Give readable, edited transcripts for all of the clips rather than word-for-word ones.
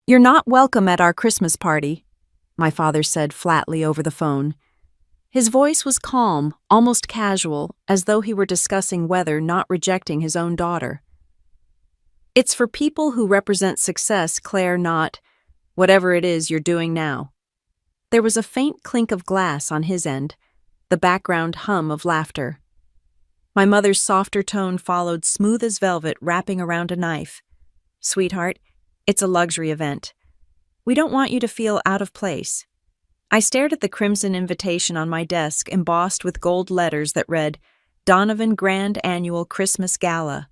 "You're not welcome at our Christmas party," my father said flatly over the phone. His voice was calm, almost casual, as though he were discussing whether not rejecting his own daughter. "It's for people who represent success, Claire, not whatever it is you're doing now." There was a faint clink of glass on his end, the background hum of laughter. My mother's softer tone followed, smooth as velvet, wrapping around a knife. "Sweetheart, it's a luxury event. We don't want you to feel out of place." I stared at the crimson invitation on my desk, embossed with gold letters that read, "Donovan Grand Annual Christmas Gala."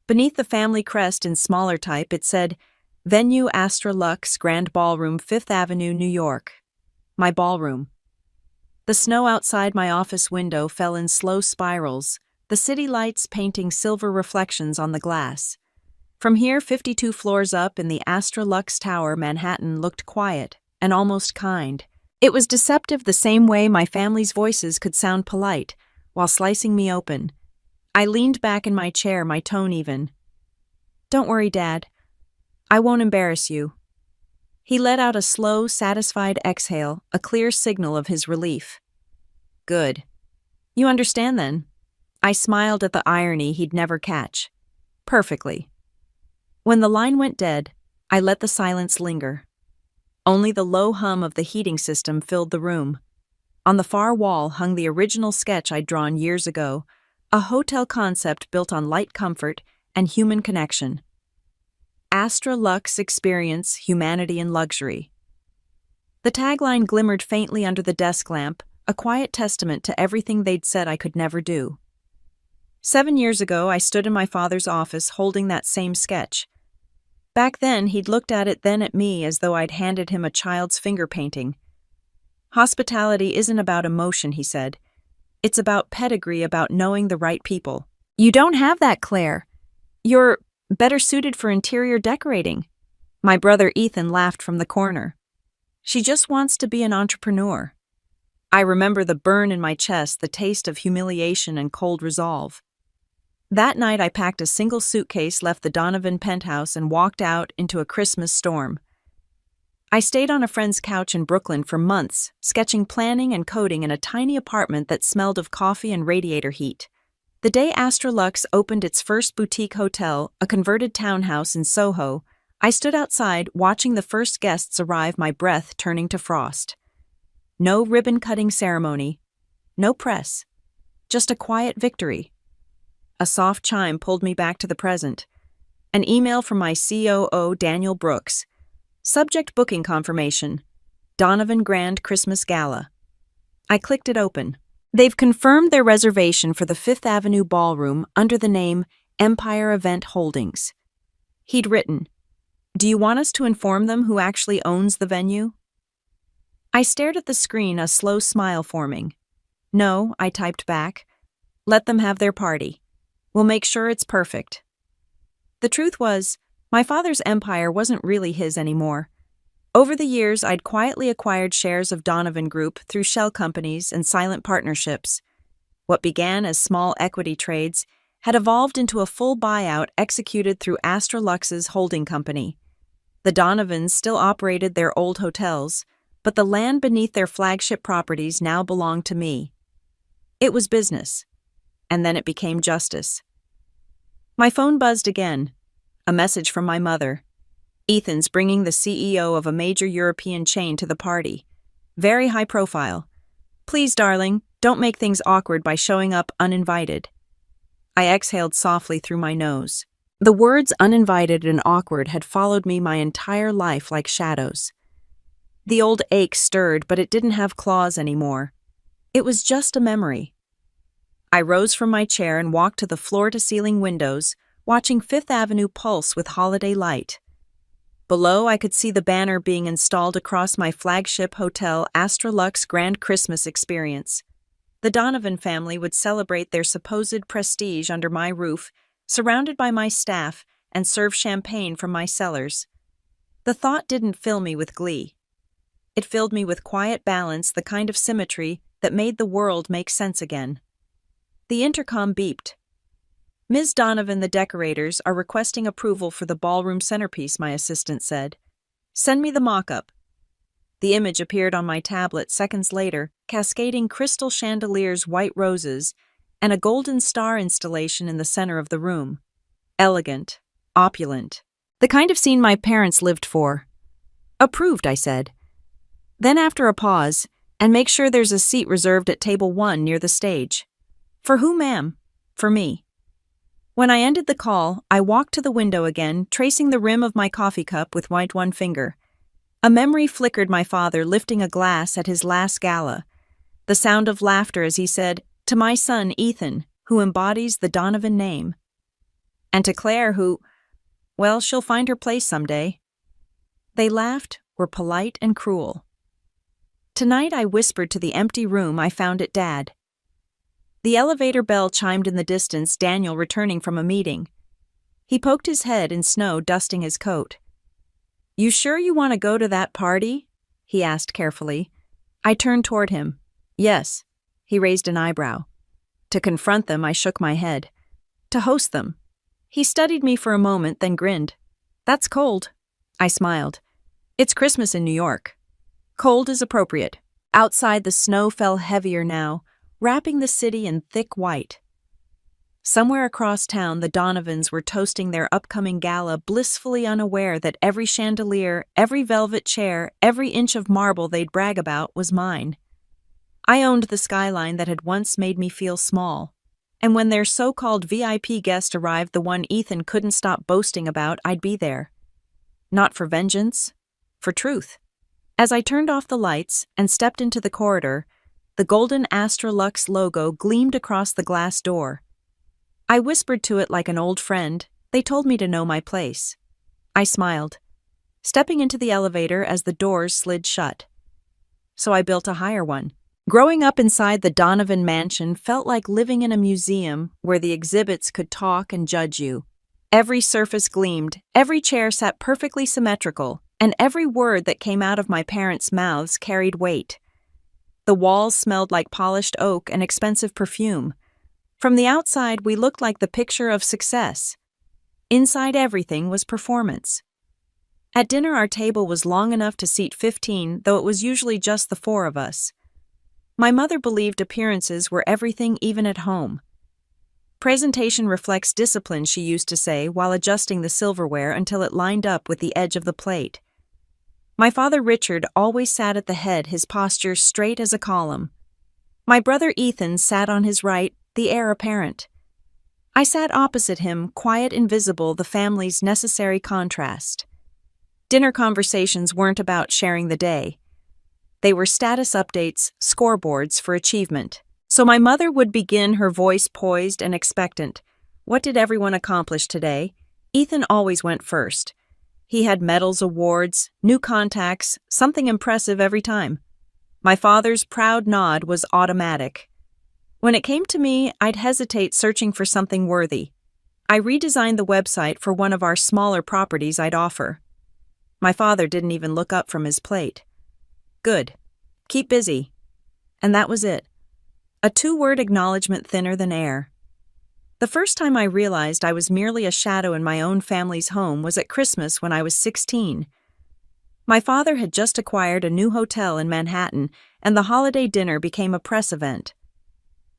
Beneath the family crest in smaller type, it said, "Venue Astra Lux Grand Ballroom, 5th Avenue, New York." My ballroom. The snow outside my office window fell in slow spirals, the city lights painting silver reflections on the glass. From here, 52 floors up in the Astra Lux Tower, Manhattan looked quiet and almost kind. It was deceptive, the same way my family's voices could sound polite while slicing me open. I leaned back in my chair, my tone even. "Don't worry, Dad. I won't embarrass you." He let out a slow, satisfied exhale, a clear signal of his relief. "Good. You understand then?" I smiled at the irony he'd never catch. "Perfectly." When the line went dead, I let the silence linger. Only the low hum of the heating system filled the room. On the far wall hung the original sketch I'd drawn years ago, a hotel concept built on light comfort and human connection. Astra Lux Experience, Humanity and Luxury. The tagline glimmered faintly under the desk lamp, a quiet testament to everything they'd said I could never do. 7 years ago, I stood in my father's office holding that same sketch. Back then, he'd looked at it, then at me, as though I'd handed him a child's finger painting. "Hospitality isn't about emotion," he said. "It's about pedigree, about knowing the right people." "You don't have that, Claire. You're better suited for interior decorating." My brother Ethan laughed from the corner. "She just wants to be an entrepreneur." I remember the burn in my chest, the taste of humiliation and cold resolve. That night I packed a single suitcase, left the Donovan penthouse, and walked out into a Christmas storm. I stayed on a friend's couch in Brooklyn for months, sketching, planning, and coding in a tiny apartment that smelled of coffee and radiator heat. The day Astra Lux opened its first boutique hotel, a converted townhouse in Soho, I stood outside watching the first guests arrive, my breath turning to frost. No ribbon-cutting ceremony, no press, just a quiet victory. A soft chime pulled me back to the present. An email from my COO, Daniel Brooks. Subject: booking confirmation. Donovan Grand Christmas Gala. I clicked it open. They've confirmed their reservation for the 5th Avenue Ballroom under the name Empire Event Holdings. He'd written, "Do you want us to inform them who actually owns the venue?" I stared at the screen, a slow smile forming. "No," I typed back. "Let them have their party. We'll make sure it's perfect." The truth was, my father's empire wasn't really his anymore. Over the years, I'd quietly acquired shares of Donovan Group through shell companies and silent partnerships. What began as small equity trades had evolved into a full buyout executed through Astra Lux's holding company. The Donovans still operated their old hotels, but the land beneath their flagship properties now belonged to me. It was business. And then it became justice. My phone buzzed again. A message from my mother. "Ethan's bringing the CEO of a major European chain to the party. Very high profile. Please, darling, don't make things awkward by showing up uninvited." I exhaled softly through my nose. The words uninvited and awkward had followed me my entire life like shadows. The old ache stirred, but it didn't have claws anymore. It was just a memory. I rose from my chair and walked to the floor-to-ceiling windows, watching 5th Avenue pulse with holiday light. Below, I could see the banner being installed across my flagship hotel, Astra Lux Grand Christmas Experience. The Donovan family would celebrate their supposed prestige under my roof, surrounded by my staff, and serve champagne from my cellars. The thought didn't fill me with glee. It filled me with quiet balance, the kind of symmetry that made the world make sense again. The intercom beeped. "Ms. Donovan, the decorators are requesting approval for the ballroom centerpiece," my assistant said. Send me the mock-up. The image appeared on my tablet seconds later, cascading crystal chandeliers, white roses, and a golden star installation in the center of the room. Elegant, opulent. The kind of scene my parents lived for. Approved, I said. Then after a pause, and make sure there's a seat reserved at table 1 near the stage. For who, ma'am? For me. When I ended the call, I walked to the window again, tracing the rim of my coffee cup with one finger. A memory flickered my father lifting a glass at his last gala. The sound of laughter as he said, "To my son, Ethan, who embodies the Donovan name." And to Claire who, well, she'll find her place someday. They laughed, were polite and cruel. Tonight I whispered to the empty room I found at Dad. The elevator bell chimed in the distance, Daniel returning from a meeting. He poked his head in snow, dusting his coat. "You sure you want to go to that party?" he asked carefully. I turned toward him. "Yes." He raised an eyebrow. To confront them, I shook my head. "To host them." He studied me for a moment, then grinned. "That's cold." I smiled. "It's Christmas in New York." Cold is appropriate. Outside, the snow fell heavier now, wrapping the city in thick white. Somewhere across town, the Donovans were toasting their upcoming gala, blissfully unaware that every chandelier, every velvet chair, every inch of marble they'd brag about was mine. I owned the skyline that had once made me feel small. And when their so-called VIP guest arrived, the one Ethan couldn't stop boasting about, I'd be there. Not for vengeance, for truth. As I turned off the lights and stepped into the corridor, the golden Astrolux logo gleamed across the glass door. I whispered to it like an old friend. They told me to know my place. I smiled, stepping into the elevator as the doors slid shut. So I built a higher one. Growing up inside the Donovan mansion felt like living in a museum where the exhibits could talk and judge you. Every surface gleamed, every chair sat perfectly symmetrical, and every word that came out of my parents' mouths carried weight. The walls smelled like polished oak and expensive perfume. From the outside, we looked like the picture of success. Inside, everything was performance. At dinner, our table was long enough to seat 15, though it was usually just the 4 of us. My mother believed appearances were everything, even at home. Presentation reflects discipline, she used to say, while adjusting the silverware until it lined up with the edge of the plate. My father Richard always sat at the head, his posture straight as a column. My brother Ethan sat on his right, the heir apparent. I sat opposite him, quiet and visible, the family's necessary contrast. Dinner conversations weren't about sharing the day. They were status updates, scoreboards for achievement. So my mother would begin, her voice poised and expectant. What did everyone accomplish today? Ethan always went first. He had medals, awards, new contacts, something impressive every time. My father's proud nod was automatic. When it came to me, I'd hesitate, searching for something worthy. I redesigned the website for one of our smaller properties I'd offer. My father didn't even look up from his plate. Good. Keep busy. And that was it. A 2-word acknowledgement thinner than air. The first time I realized I was merely a shadow in my own family's home was at Christmas when I was 16. My father had just acquired a new hotel in Manhattan, and the holiday dinner became a press event.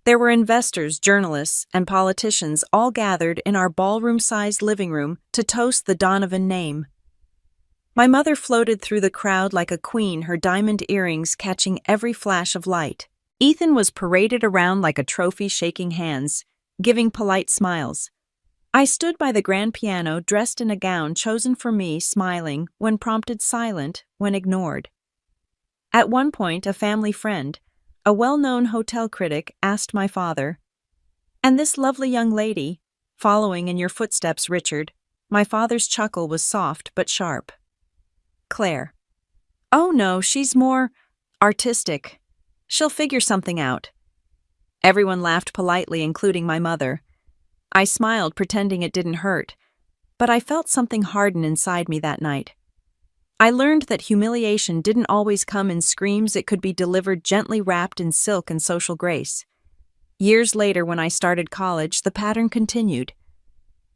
There were investors, journalists, and politicians all gathered in our ballroom-sized living room to toast the Donovan name. My mother floated through the crowd like a queen, her diamond earrings catching every flash of light. Ethan was paraded around like a trophy, shaking hands, giving polite smiles. I stood by the grand piano, dressed in a gown chosen for me, smiling when prompted, silent when ignored. At one point, a family friend, a well-known hotel critic, asked my father, "And this lovely young lady, following in your footsteps, Richard?" My father's chuckle was soft but sharp. "Claire." "Oh no, she's more artistic. She'll figure something out." Everyone laughed politely, including my mother. I smiled, pretending it didn't hurt, but I felt something harden inside me that night. I learned that humiliation didn't always come in screams. It could be delivered gently, wrapped in silk and social grace. Years later, when I started college, the pattern continued.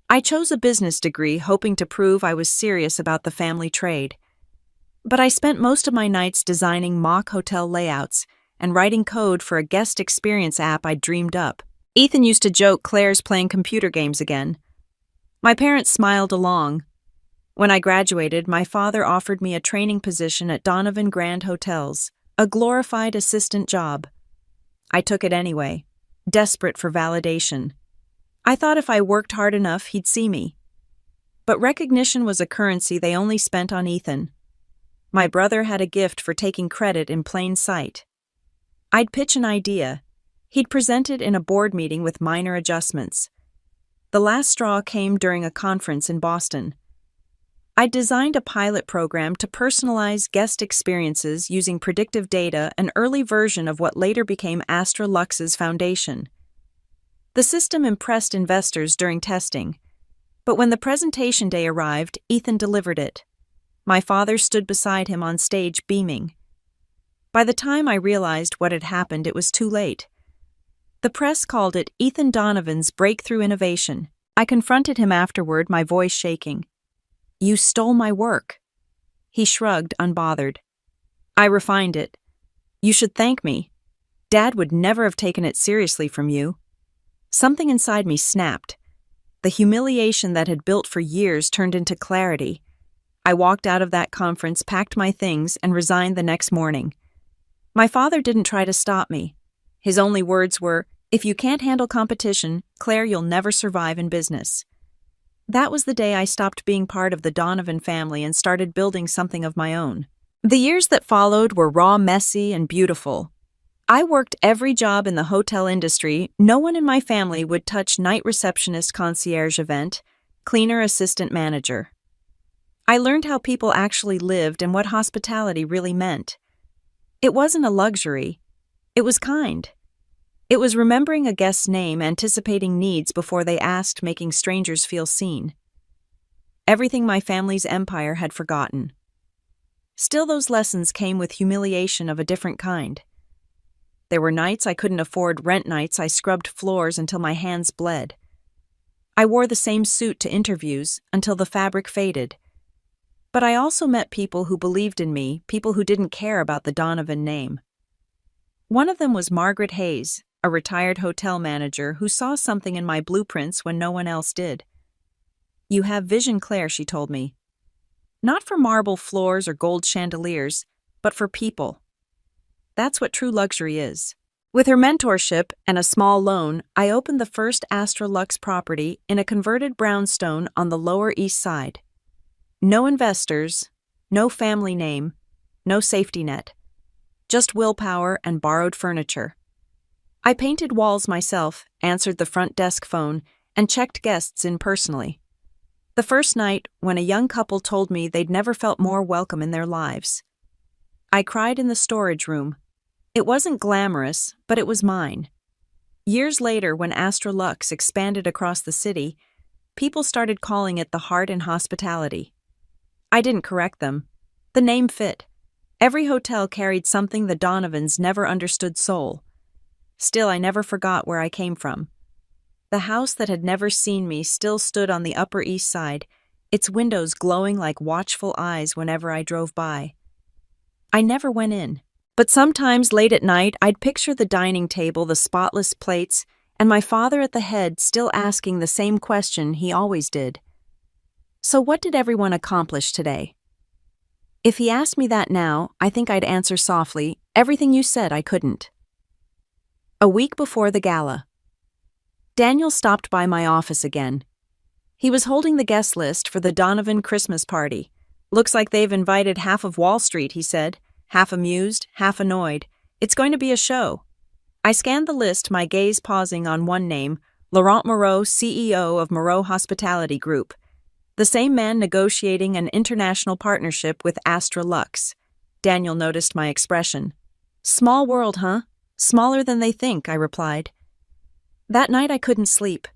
I chose a business degree, hoping to prove I was serious about the family trade. But I spent most of my nights designing mock hotel layouts and writing code for a guest experience app I dreamed up. Ethan used to joke Claire's playing computer games again. My parents smiled along. When I graduated, my father offered me a training position at Donovan Grand Hotels, a glorified assistant job. I took it anyway, desperate for validation. I thought if I worked hard enough, he'd see me. But recognition was a currency they only spent on Ethan. My brother had a gift for taking credit in plain sight. I'd pitch an idea. He'd present it in a board meeting with minor adjustments. The last straw came during a conference in Boston. I designed a pilot program to personalize guest experiences using predictive data, an early version of what later became Astra Lux's foundation. The system impressed investors during testing, but when the presentation day arrived, Ethan delivered it. My father stood beside him on stage beaming. By the time I realized what had happened, it was too late. The press called it Ethan Donovan's breakthrough innovation. I confronted him afterward, my voice shaking. "You stole my work." He shrugged, unbothered. "I refined it. You should thank me. Dad would never have taken it seriously from you." Something inside me snapped. The humiliation that had built for years turned into clarity. I walked out of that conference, packed my things, and resigned the next morning. My father didn't try to stop me. His only words were, "If you can't handle competition, Claire, you'll never survive in business." That was the day I stopped being part of the Donovan family and started building something of my own. The years that followed were raw, messy, and beautiful. I worked every job in the hotel industry. No one in my family would touch night receptionist, concierge event, cleaner, assistant manager. I learned how people actually lived and what hospitality really meant. It wasn't a luxury. It was kind. It was remembering a guest's name, anticipating needs before they asked, making strangers feel seen. Everything my family's empire had forgotten. Still, those lessons came with humiliation of a different kind. There were nights I couldn't afford rent, nights I scrubbed floors until my hands bled. I wore the same suit to interviews until the fabric faded. But I also met people who believed in me, people who didn't care about the Donovan name. One of them was Margaret Hayes, a retired hotel manager who saw something in my blueprints when no one else did. "You have vision, Claire," she told me. "Not for marble floors or gold chandeliers, but for people. That's what true luxury is." With her mentorship and a small loan, I opened the first Astra Lux property in a converted brownstone on the Lower East Side. No investors, no family name, no safety net. Just willpower and borrowed furniture. I painted walls myself, answered the front desk phone, and checked guests in personally. The first night, when a young couple told me they'd never felt more welcome in their lives. I cried in the storage room. It wasn't glamorous, but it was mine. Years later, when Astra Lux expanded across the city, people started calling it the Heart in Hospitality. I didn't correct them. The name fit. Every hotel carried something the Donovans never understood soul. Still, I never forgot where I came from. The house that had never seen me still stood on the Upper East Side, its windows glowing like watchful eyes whenever I drove by. I never went in, but sometimes late at night I'd picture the dining table, the spotless plates, and my father at the head still asking the same question he always did. "So what did everyone accomplish today?" If he asked me that now, I think I'd answer softly, "Everything you said I couldn't." A week before the gala. Daniel stopped by my office again. He was holding the guest list for the Donovan Christmas party. "Looks like they've invited half of Wall Street," he said, half amused, half annoyed. "It's going to be a show." I scanned the list, my gaze pausing on one name, Laurent Moreau, CEO of Moreau Hospitality Group. The same man negotiating an international partnership with Astra Lux. Daniel noticed my expression. "Small world, huh? Smaller than they think," I replied. That night I couldn't sleep.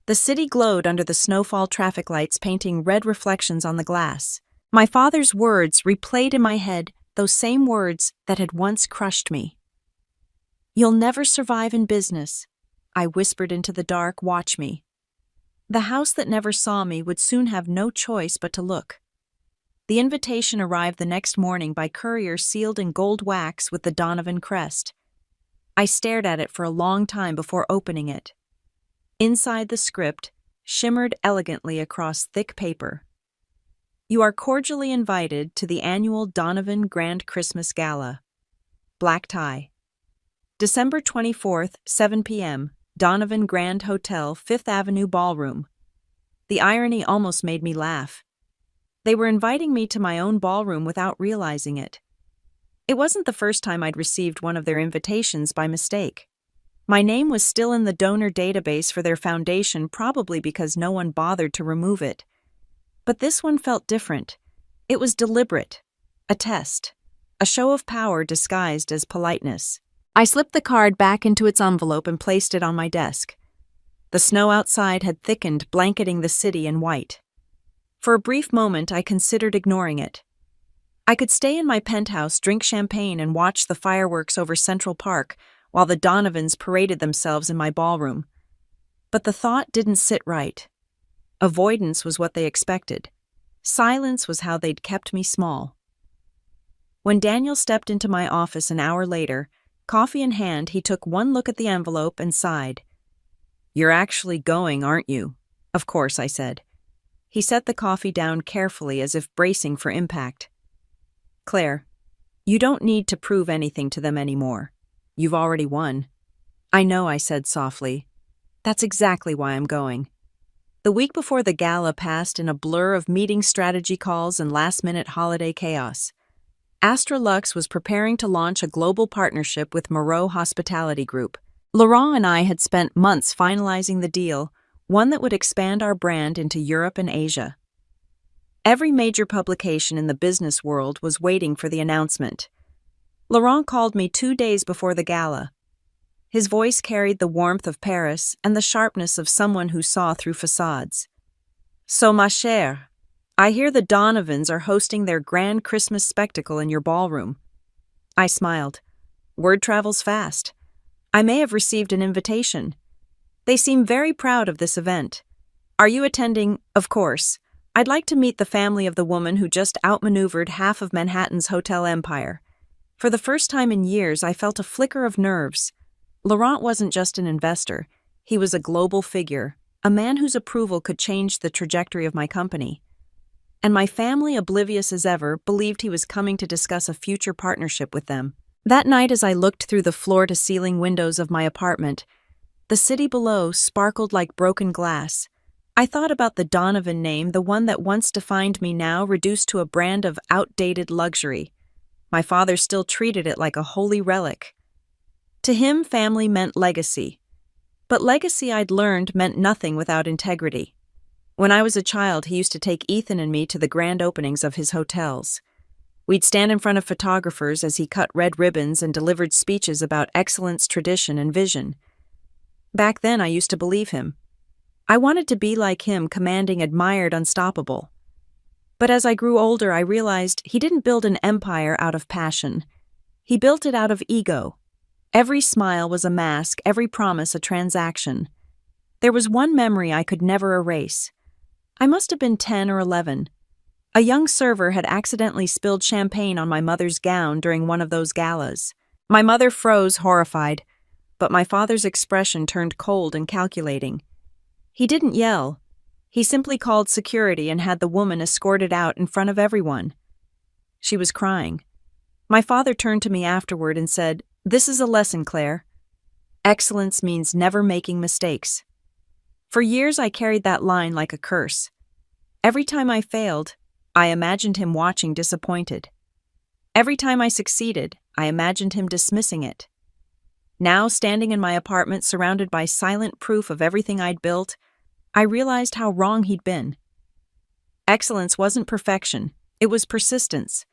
The city glowed under the snowfall traffic lights, painting red reflections on the glass. My father's words replayed in my head, those same words that had once crushed me. "You'll never survive in business." I whispered into the dark, "Watch me." The house that never saw me would soon have no choice but to look. The invitation arrived the next morning by courier sealed in gold wax with the Donovan crest. I stared at it for a long time before opening it. Inside the script shimmered elegantly across thick paper. You are cordially invited to the annual Donovan Grand Christmas Gala. Black tie. December 24th, 7 p.m., Donovan Grand Hotel, 5th Avenue Ballroom. The irony almost made me laugh. They were inviting me to my own ballroom without realizing it. It wasn't the first time I'd received one of their invitations by mistake. My name was still in the donor database for their foundation, probably because no one bothered to remove it. But this one felt different. It was deliberate. A test. A show of power disguised as politeness. I slipped the card back into its envelope and placed it on my desk. The snow outside had thickened, blanketing the city in white. For a brief moment, I considered ignoring it. I could stay in my penthouse, drink champagne, and watch the fireworks over Central Park while the Donovans paraded themselves in my ballroom. But the thought didn't sit right. Avoidance was what they expected. Silence was how they'd kept me small. When Daniel stepped into my office an hour later, coffee in hand, he took one look at the envelope and sighed. "You're actually going, aren't you?" "Of course," I said. He set the coffee down carefully as if bracing for impact. "Claire, you don't need to prove anything to them anymore. You've already won." "I know," I said softly. "That's exactly why I'm going." The week before the gala passed in a blur of meeting strategy calls and last-minute holiday chaos. Astra Lux was preparing to launch a global partnership with Moreau Hospitality Group. Laurent and I had spent months finalizing the deal, one that would expand our brand into Europe and Asia. Every major publication in the business world was waiting for the announcement. Laurent called me 2 days before the gala. His voice carried the warmth of Paris and the sharpness of someone who saw through facades. "So, ma chère, I hear the Donovans are hosting their grand Christmas spectacle in your ballroom." I smiled. Word travels fast. I may have received an invitation. They seem very proud of this event. "Are you attending?" "Of course. I'd like to meet the family of the woman who just outmaneuvered half of Manhattan's hotel empire." For the first time in years, I felt a flicker of nerves. Laurent wasn't just an investor. He was a global figure, a man whose approval could change the trajectory of my company. And my family, oblivious as ever, believed he was coming to discuss a future partnership with them. That night, as I looked through the floor-to-ceiling windows of my apartment, the city below sparkled like broken glass. I thought about the Donovan name, the one that once defined me, now reduced to a brand of outdated luxury. My father still treated it like a holy relic. To him, family meant legacy. But legacy, I'd learned, meant nothing without integrity. When I was a child, he used to take Ethan and me to the grand openings of his hotels. We'd stand in front of photographers as he cut red ribbons and delivered speeches about excellence, tradition, and vision. Back then, I used to believe him. I wanted to be like him, commanding, admired, unstoppable. But as I grew older, I realized he didn't build an empire out of passion. He built it out of ego. Every smile was a mask, every promise a transaction. There was one memory I could never erase. I must have been 10 or 11. A young server had accidentally spilled champagne on my mother's gown during one of those galas. My mother froze, horrified, but my father's expression turned cold and calculating. He didn't yell. He simply called security and had the woman escorted out in front of everyone. She was crying. My father turned to me afterward and said, "This is a lesson, Claire. Excellence means never making mistakes." For years, I carried that line like a curse. Every time I failed, I imagined him watching, disappointed. Every time I succeeded, I imagined him dismissing it. Now, standing in my apartment surrounded by silent proof of everything I'd built, I realized how wrong he'd been. Excellence wasn't perfection, it was persistence.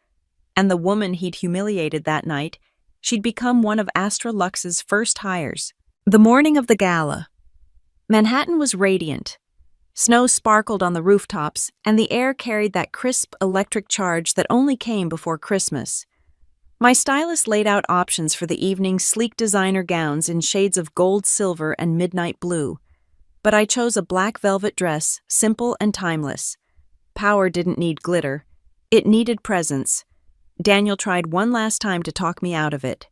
And the woman he'd humiliated that night, she'd become one of Astra Lux's first hires. The morning of the gala. Manhattan was radiant. Snow sparkled on the rooftops, and the air carried that crisp electric charge that only came before Christmas. My stylist laid out options for the evening's sleek designer gowns in shades of gold, silver, and midnight blue. But I chose a black velvet dress, simple and timeless. Power didn't need glitter. It needed presence. Daniel tried one last time to talk me out of it.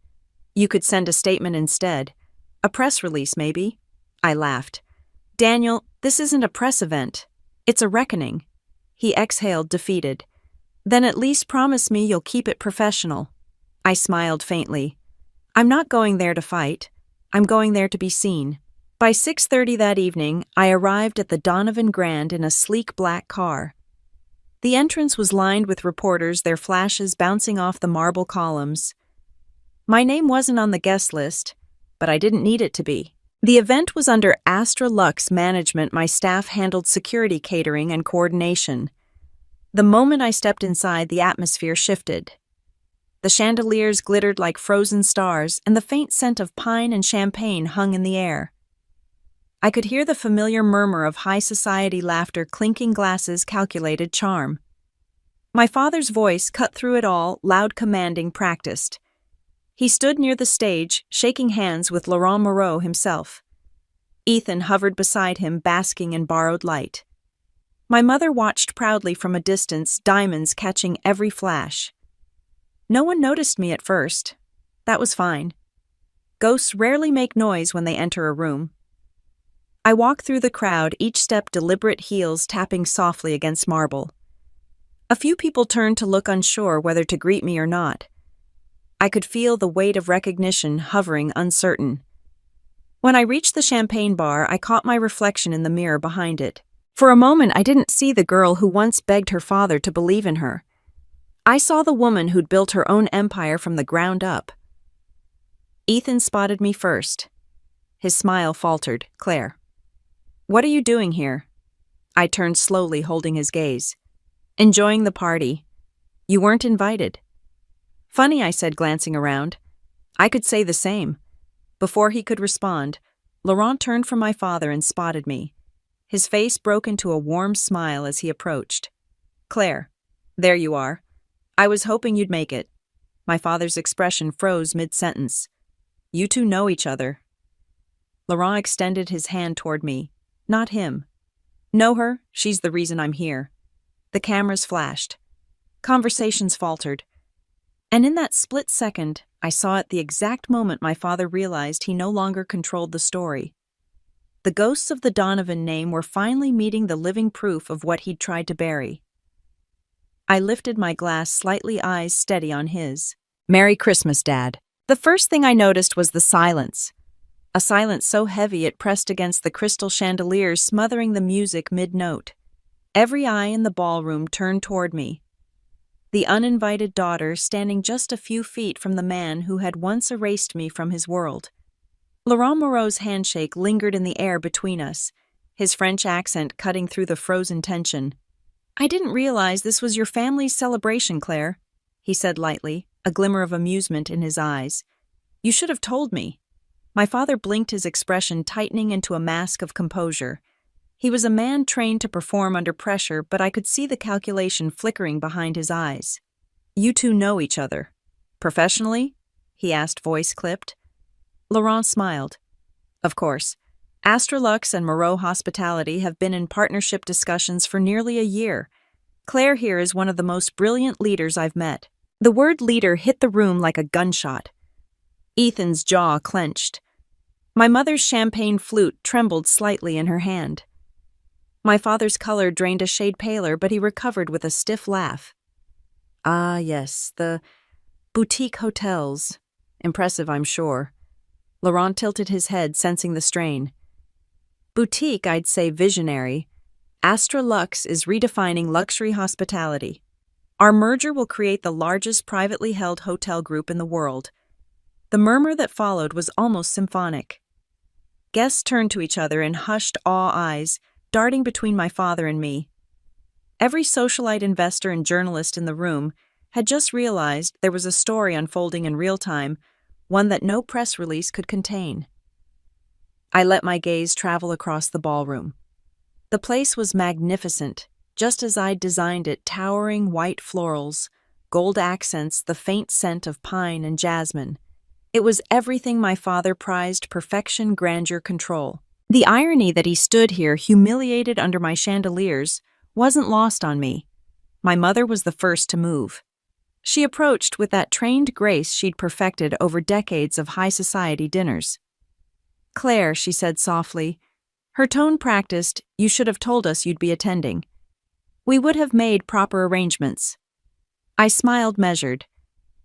You could send a statement instead. A press release, maybe? I laughed. Daniel, this isn't a press event. It's a reckoning. He exhaled, defeated. Then at least promise me you'll keep it professional. I smiled faintly. I'm not going there to fight. I'm going there to be seen. By 6:30 that evening, I arrived at the Donovan Grand in a sleek black car. The entrance was lined with reporters, their flashes bouncing off the marble columns. My name wasn't on the guest list, but I didn't need it to be. The event was under Astra Lux management. My staff handled security, catering, and coordination. The moment I stepped inside, the atmosphere shifted. The chandeliers glittered like frozen stars, and the faint scent of pine and champagne hung in the air. I could hear the familiar murmur of high society laughter, clinking glasses, calculated charm. My father's voice cut through it all, loud, commanding, practiced. He stood near the stage, shaking hands with Laurent Moreau himself. Ethan hovered beside him, basking in borrowed light. My mother watched proudly from a distance, diamonds catching every flash. No one noticed me at first. That was fine. Ghosts rarely make noise when they enter a room. I walked through the crowd, each step deliberate, heels tapping softly against marble. A few people turned to look, unsure whether to greet me or not. I could feel the weight of recognition hovering, uncertain. When I reached the champagne bar, I caught my reflection in the mirror behind it. For a moment, I didn't see the girl who once begged her father to believe in her. I saw the woman who'd built her own empire from the ground up. Ethan spotted me first. His smile faltered. Claire. What are you doing here? I turned slowly, holding his gaze. Enjoying the party. You weren't invited. Funny, I said, glancing around. I could say the same. Before he could respond, Laurent turned from my father and spotted me. His face broke into a warm smile as he approached. Claire, there you are. I was hoping you'd make it. My father's expression froze mid-sentence. You two know each other. Laurent extended his hand toward me. Not him. Know her? She's the reason I'm here. The cameras flashed. Conversations faltered. And in that split second, I saw at the exact moment my father realized he no longer controlled the story. The ghosts of the Donovan name were finally meeting the living proof of what he'd tried to bury. I lifted my glass slightly, eyes steady on his. Merry Christmas, Dad. The first thing I noticed was the silence. A silence so heavy it pressed against the crystal chandeliers, smothering the music mid-note. Every eye in the ballroom turned toward me. The uninvited daughter standing just a few feet from the man who had once erased me from his world. Laurent Moreau's handshake lingered in the air between us, his French accent cutting through the frozen tension. I didn't realize this was your family's celebration, Claire, he said lightly, a glimmer of amusement in his eyes. You should have told me. My father blinked, his expression tightening into a mask of composure. He was a man trained to perform under pressure, but I could see the calculation flickering behind his eyes. You two know each other. Professionally? He asked, voice clipped. Laurent smiled. Of course. Astra Lux and Moreau Hospitality have been in partnership discussions for nearly a year. Claire here is one of the most brilliant leaders I've met. The word leader hit the room like a gunshot. Ethan's jaw clenched. My mother's champagne flute trembled slightly in her hand. My father's color drained a shade paler, but he recovered with a stiff laugh. Ah, yes, the boutique hotels. Impressive, I'm sure. Laurent tilted his head, sensing the strain. Boutique, I'd say visionary. Astra Lux is redefining luxury hospitality. Our merger will create the largest privately held hotel group in the world. The murmur that followed was almost symphonic. Guests turned to each other in hushed awe, eyes darting between my father and me. Every socialite, investor, and journalist in the room had just realized there was a story unfolding in real time, one that no press release could contain. I let my gaze travel across the ballroom. The place was magnificent, just as I'd designed it, towering white florals, gold accents, the faint scent of pine and jasmine. It was everything my father prized: perfection, grandeur, control. The irony that he stood here, humiliated under my chandeliers, wasn't lost on me. My mother was the first to move. She approached with that trained grace she'd perfected over decades of high society dinners. "Claire," she said softly. Her tone practiced, "You should have told us you'd be attending. We would have made proper arrangements." I smiled measured.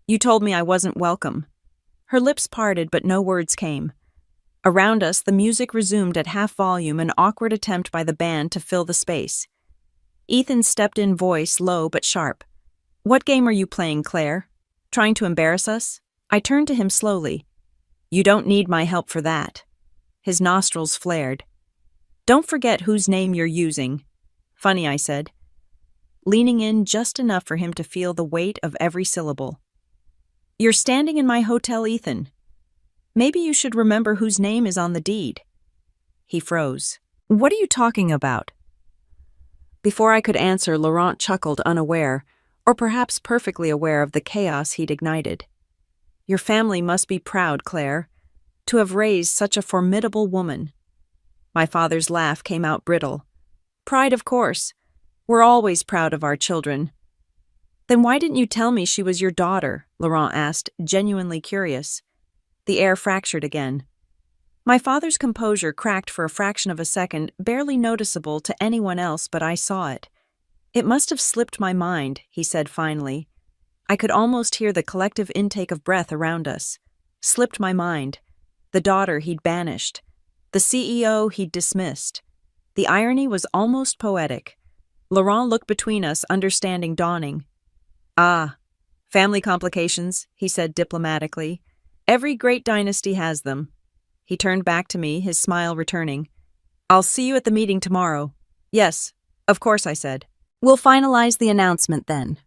"You told me I wasn't welcome." Her lips parted, but no words came. Around us, the music resumed at half volume, an awkward attempt by the band to fill the space. Ethan's stepped-in voice, low but sharp. "What game are you playing, Claire? Trying to embarrass us?" I turned to him slowly. "You don't need my help for that." His nostrils flared. "Don't forget whose name you're using." "Funny," I said, leaning in just enough for him to feel the weight of every syllable. "You're standing in my hotel, Ethan. Maybe you should remember whose name is on the deed." He froze. "What are you talking about?" Before I could answer, Laurent chuckled, unaware, or perhaps perfectly aware of the chaos he'd ignited. "Your family must be proud, Claire, to have raised such a formidable woman." My father's laugh came out brittle. "Pride, of course. We're always proud of our children." "Then why didn't you tell me she was your daughter?" Laurent asked, genuinely curious. The air fractured again. My father's composure cracked for a fraction of a second, barely noticeable to anyone else, but I saw it. "It must have slipped my mind," he said finally. I could almost hear the collective intake of breath around us. Slipped my mind. The daughter he'd banished. The CEO he'd dismissed. The irony was almost poetic. Laurent looked between us, understanding dawning. "Ah, family complications," he said diplomatically. "Every great dynasty has them." He turned back to me, his smile returning. "I'll see you at the meeting tomorrow." "Yes, of course," I said. "We'll finalize the announcement then."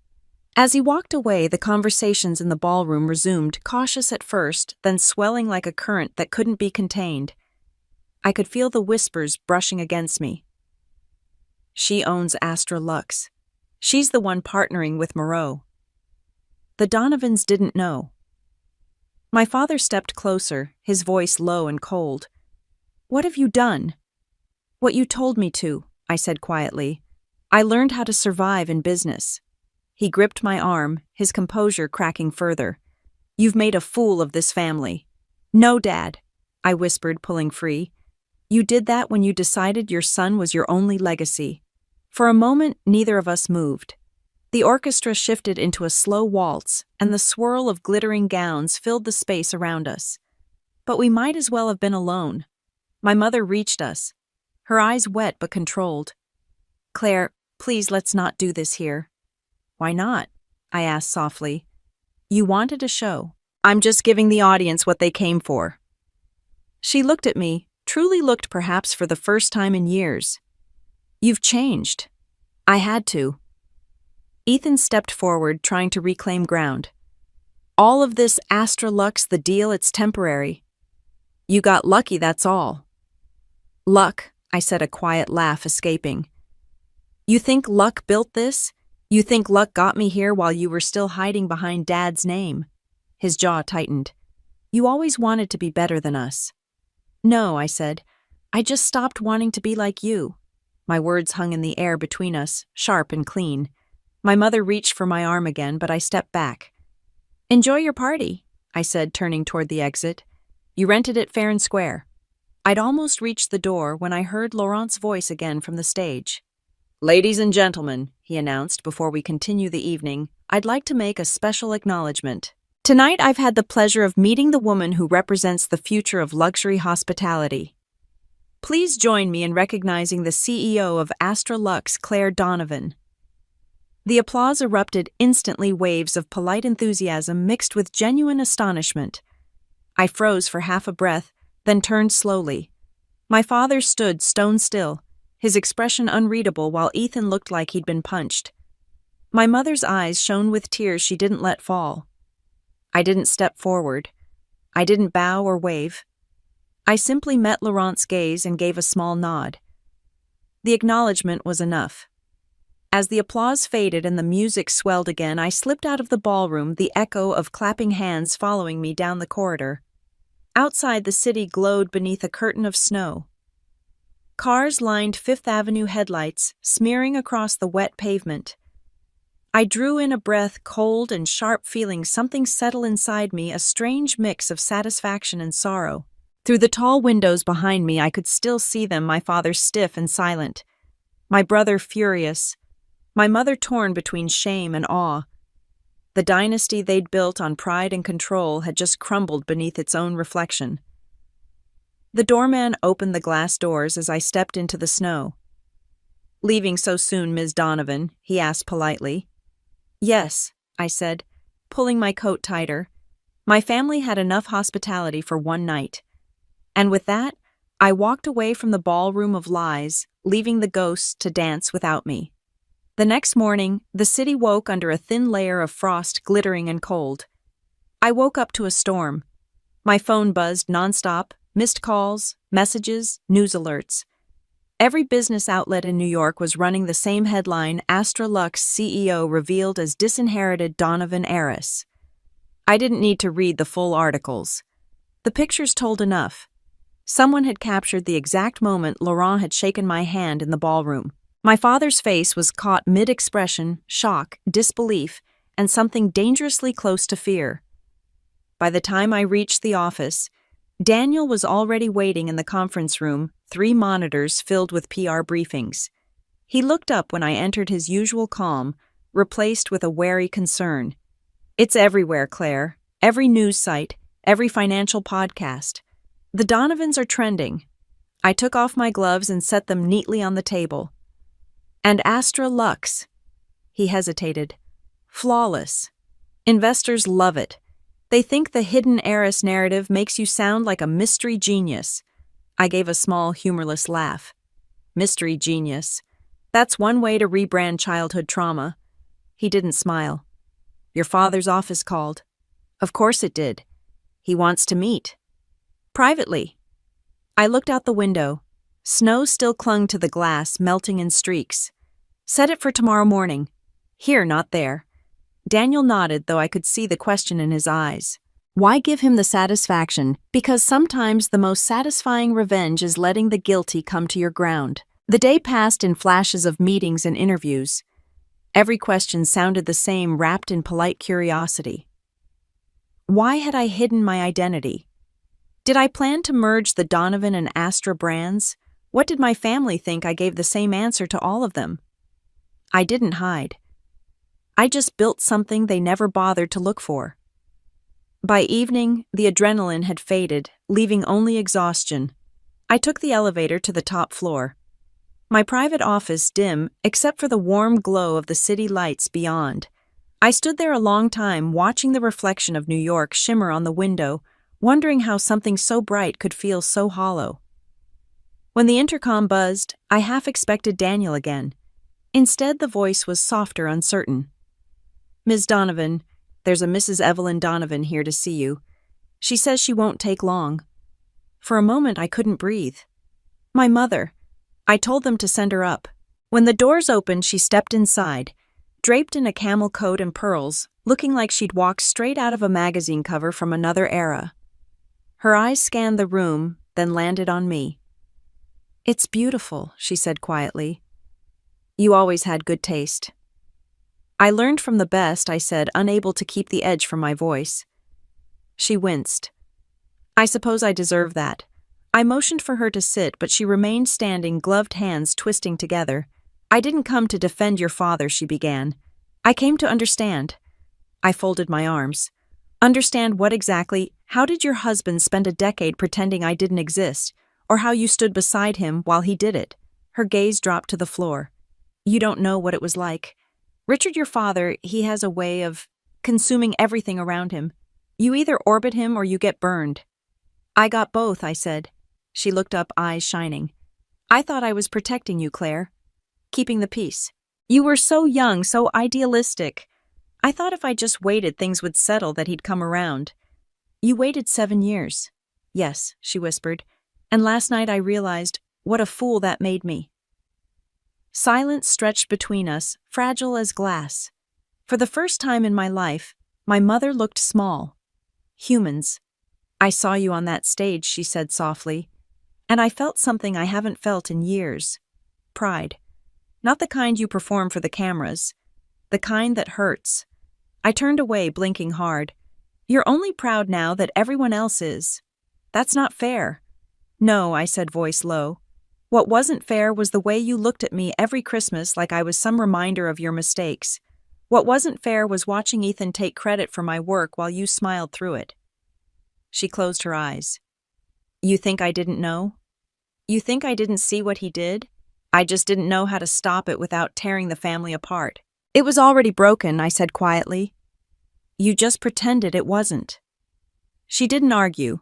As he walked away, the conversations in the ballroom resumed, cautious at first, then swelling like a current that couldn't be contained. I could feel the whispers brushing against me. "She owns Astra Lux. She's the one partnering with Moreau." The Donovans didn't know. My father stepped closer, his voice low and cold. "What have you done?" "What you told me to," I said quietly. "I learned how to survive in business." He gripped my arm, his composure cracking further. "You've made a fool of this family." "No, Dad," I whispered, pulling free. "You did that when you decided your son was your only legacy." For a moment, neither of us moved. The orchestra shifted into a slow waltz, and the swirl of glittering gowns filled the space around us. But we might as well have been alone. My mother reached us, her eyes wet but controlled. "Claire, please let's not do this here." "Why not?" I asked softly. "You wanted a show. I'm just giving the audience what they came for." She looked at me, truly looked perhaps for the first time in years. "You've changed." "I had to." Ethan stepped forward, trying to reclaim ground. "All of this Astra Lux, the deal, it's temporary. You got lucky, that's all." "Luck," I said, a quiet laugh escaping. "You think luck built this? You think luck got me here while you were still hiding behind Dad's name?" His jaw tightened. "You always wanted to be better than us." "No," I said. "I just stopped wanting to be like you." My words hung in the air between us, sharp and clean. My mother reached for my arm again, but I stepped back. "Enjoy your party," I said, turning toward the exit. "You rented it fair and square." I'd almost reached the door when I heard Laurent's voice again from the stage. "Ladies and gentlemen," he announced before we continue the evening, "I'd like to make a special acknowledgement. Tonight I've had the pleasure of meeting the woman who represents the future of luxury hospitality. Please join me in recognizing the CEO of Astra Lux, Claire Donovan." The applause erupted instantly, waves of polite enthusiasm mixed with genuine astonishment. I froze for half a breath, then turned slowly. My father stood stone still, his expression unreadable, while Ethan looked like he'd been punched. My mother's eyes shone with tears she didn't let fall. I didn't step forward. I didn't bow or wave. I simply met Laurent's gaze and gave a small nod. The acknowledgement was enough. As the applause faded and the music swelled again, I slipped out of the ballroom, the echo of clapping hands following me down the corridor. Outside, the city glowed beneath a curtain of snow. Cars lined Fifth Avenue headlights, smearing across the wet pavement. I drew in a breath, cold and sharp, feeling something settle inside me, a strange mix of satisfaction and sorrow. Through the tall windows behind me, I could still see them, my father stiff and silent, my brother furious, my mother torn between shame and awe. The dynasty they'd built on pride and control had just crumbled beneath its own reflection. The doorman opened the glass doors as I stepped into the snow. "Leaving so soon, Ms. Donovan?" he asked politely. "Yes," I said, pulling my coat tighter. My family had enough hospitality for one night. And with that, I walked away from the ballroom of lies, leaving the ghosts to dance without me. The next morning, the city woke under a thin layer of frost, glittering and cold. I woke up to a storm. My phone buzzed nonstop, missed calls, messages, news alerts. Every business outlet in New York was running the same headline: Astra Lux CEO revealed as disinherited Donovan heiress. I didn't need to read the full articles. The pictures told enough. Someone had captured the exact moment Laurent had shaken my hand in the ballroom. My father's face was caught mid-expression, shock, disbelief, and something dangerously close to fear. By the time I reached the office, Daniel was already waiting in the conference room, 3 monitors filled with PR briefings. He looked up when I entered, his usual calm, replaced with a wary concern. "It's everywhere, Claire. Every news site, every financial podcast. The Donovans are trending." I took off my gloves and set them neatly on the table. "And Astra Lux." He hesitated. "Flawless. Investors love it. They think the hidden heiress narrative makes you sound like a mystery genius." I gave a small, humorless laugh. "Mystery genius. That's one way to rebrand childhood trauma." He didn't smile. "Your father's office called." "Of course it did. He wants to meet." "Privately." I looked out the window. Snow still clung to the glass, melting in streaks. "Set it for tomorrow morning. Here, not there." Daniel nodded, though I could see the question in his eyes. Why give him the satisfaction? Because sometimes the most satisfying revenge is letting the guilty come to your ground. The day passed in flashes of meetings and interviews. Every question sounded the same, wrapped in polite curiosity. Why had I hidden my identity? Did I plan to merge the Donovan and Astra brands? What did my family think? I gave the same answer to all of them. I didn't hide. I just built something they never bothered to look for. By evening, the adrenaline had faded, leaving only exhaustion. I took the elevator to the top floor. My private office dim, except for the warm glow of the city lights beyond. I stood there a long time, watching the reflection of New York shimmer on the window, wondering how something so bright could feel so hollow. When the intercom buzzed, I half expected Daniel again. Instead, the voice was softer, uncertain. "Ms. Donovan, there's a Mrs. Evelyn Donovan here to see you. She says she won't take long." For a moment, I couldn't breathe. "My mother." I told them to send her up. When the doors opened, she stepped inside, draped in a camel coat and pearls, looking like she'd walked straight out of a magazine cover from another era. Her eyes scanned the room, then landed on me. "It's beautiful," she said quietly. "You always had good taste." "I learned from the best," I said, unable to keep the edge from my voice. She winced. "I suppose I deserve that." I motioned for her to sit, but she remained standing, gloved hands twisting together. "I didn't come to defend your father," she began. "I came to understand." I folded my arms. "Understand what exactly? How did your husband spend a decade pretending I didn't exist? Or how you stood beside him while he did it?" Her gaze dropped to the floor. "You don't know what it was like. Richard, your father, he has a way of consuming everything around him. You either orbit him or you get burned." "I got both," I said. She looked up, eyes shining. "I thought I was protecting you, Claire. Keeping the peace. You were so young, so idealistic. I thought if I just waited, things would settle, that he'd come around. You waited 7 years." "Yes," she whispered. "And last night I realized what a fool that made me." Silence stretched between us, fragile as glass. For the first time in my life, my mother looked small. "Humans. I saw you on that stage," she said softly. "And I felt something I haven't felt in years. Pride. Not the kind you perform for the cameras. The kind that hurts. I turned away, blinking hard. You're only proud now that everyone else is. That's not fair. No, I said, voice low. What wasn't fair was the way you looked at me every Christmas like I was some reminder of your mistakes. What wasn't fair was watching Ethan take credit for my work while you smiled through it. She closed her eyes. You think I didn't know? You think I didn't see what he did? I just didn't know how to stop it without tearing the family apart. It was already broken, I said quietly. You just pretended it wasn't. She didn't argue.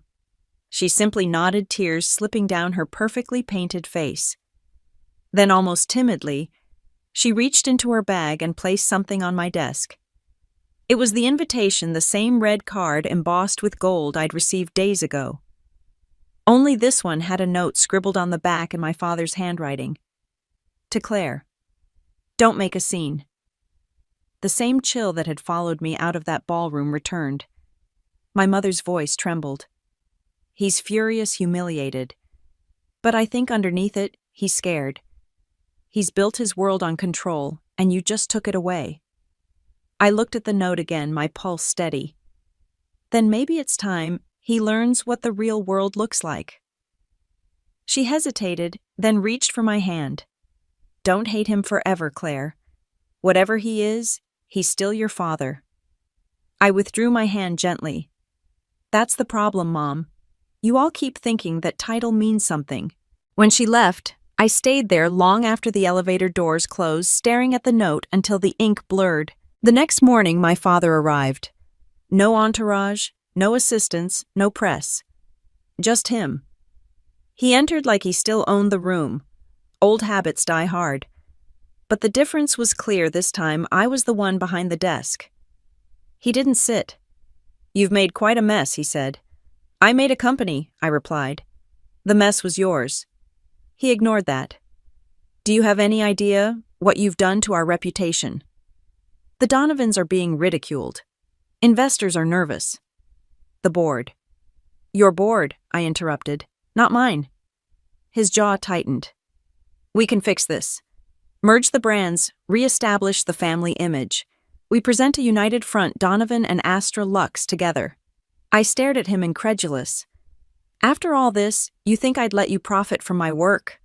She simply nodded, tears slipping down her perfectly painted face. Then, almost timidly, she reached into her bag and placed something on my desk. It was the invitation, the same red card embossed with gold I'd received days ago. Only this one had a note scribbled on the back in my father's handwriting. To Claire. Don't make a scene. The same chill that had followed me out of that ballroom returned. My mother's voice trembled. He's furious, humiliated. But I think underneath it, he's scared. He's built his world on control, and you just took it away. I looked at the note again, my pulse steady. Then maybe it's time he learns what the real world looks like. She hesitated, then reached for my hand. Don't hate him forever, Claire. Whatever he is, he's still your father. I withdrew my hand gently. That's the problem, Mom. You all keep thinking that title means something. When she left, I stayed there long after the elevator doors closed, staring at the note until the ink blurred. The next morning, my father arrived. No entourage, no assistants, no press. Just him. He entered like he still owned the room. Old habits die hard. But the difference was clear this time. I was the one behind the desk. He didn't sit. You've made quite a mess, he said. I made a company, I replied. The mess was yours. He ignored that. Do you have any idea what you've done to our reputation? The Donovans are being ridiculed. Investors are nervous. The board. Your board, I interrupted. Not mine. His jaw tightened. We can fix this. Merge the brands, re-establish the family image. We present a united front, Donovan and Astra Lux together. I stared at him incredulous. After all this, you think I'd let you profit from my work?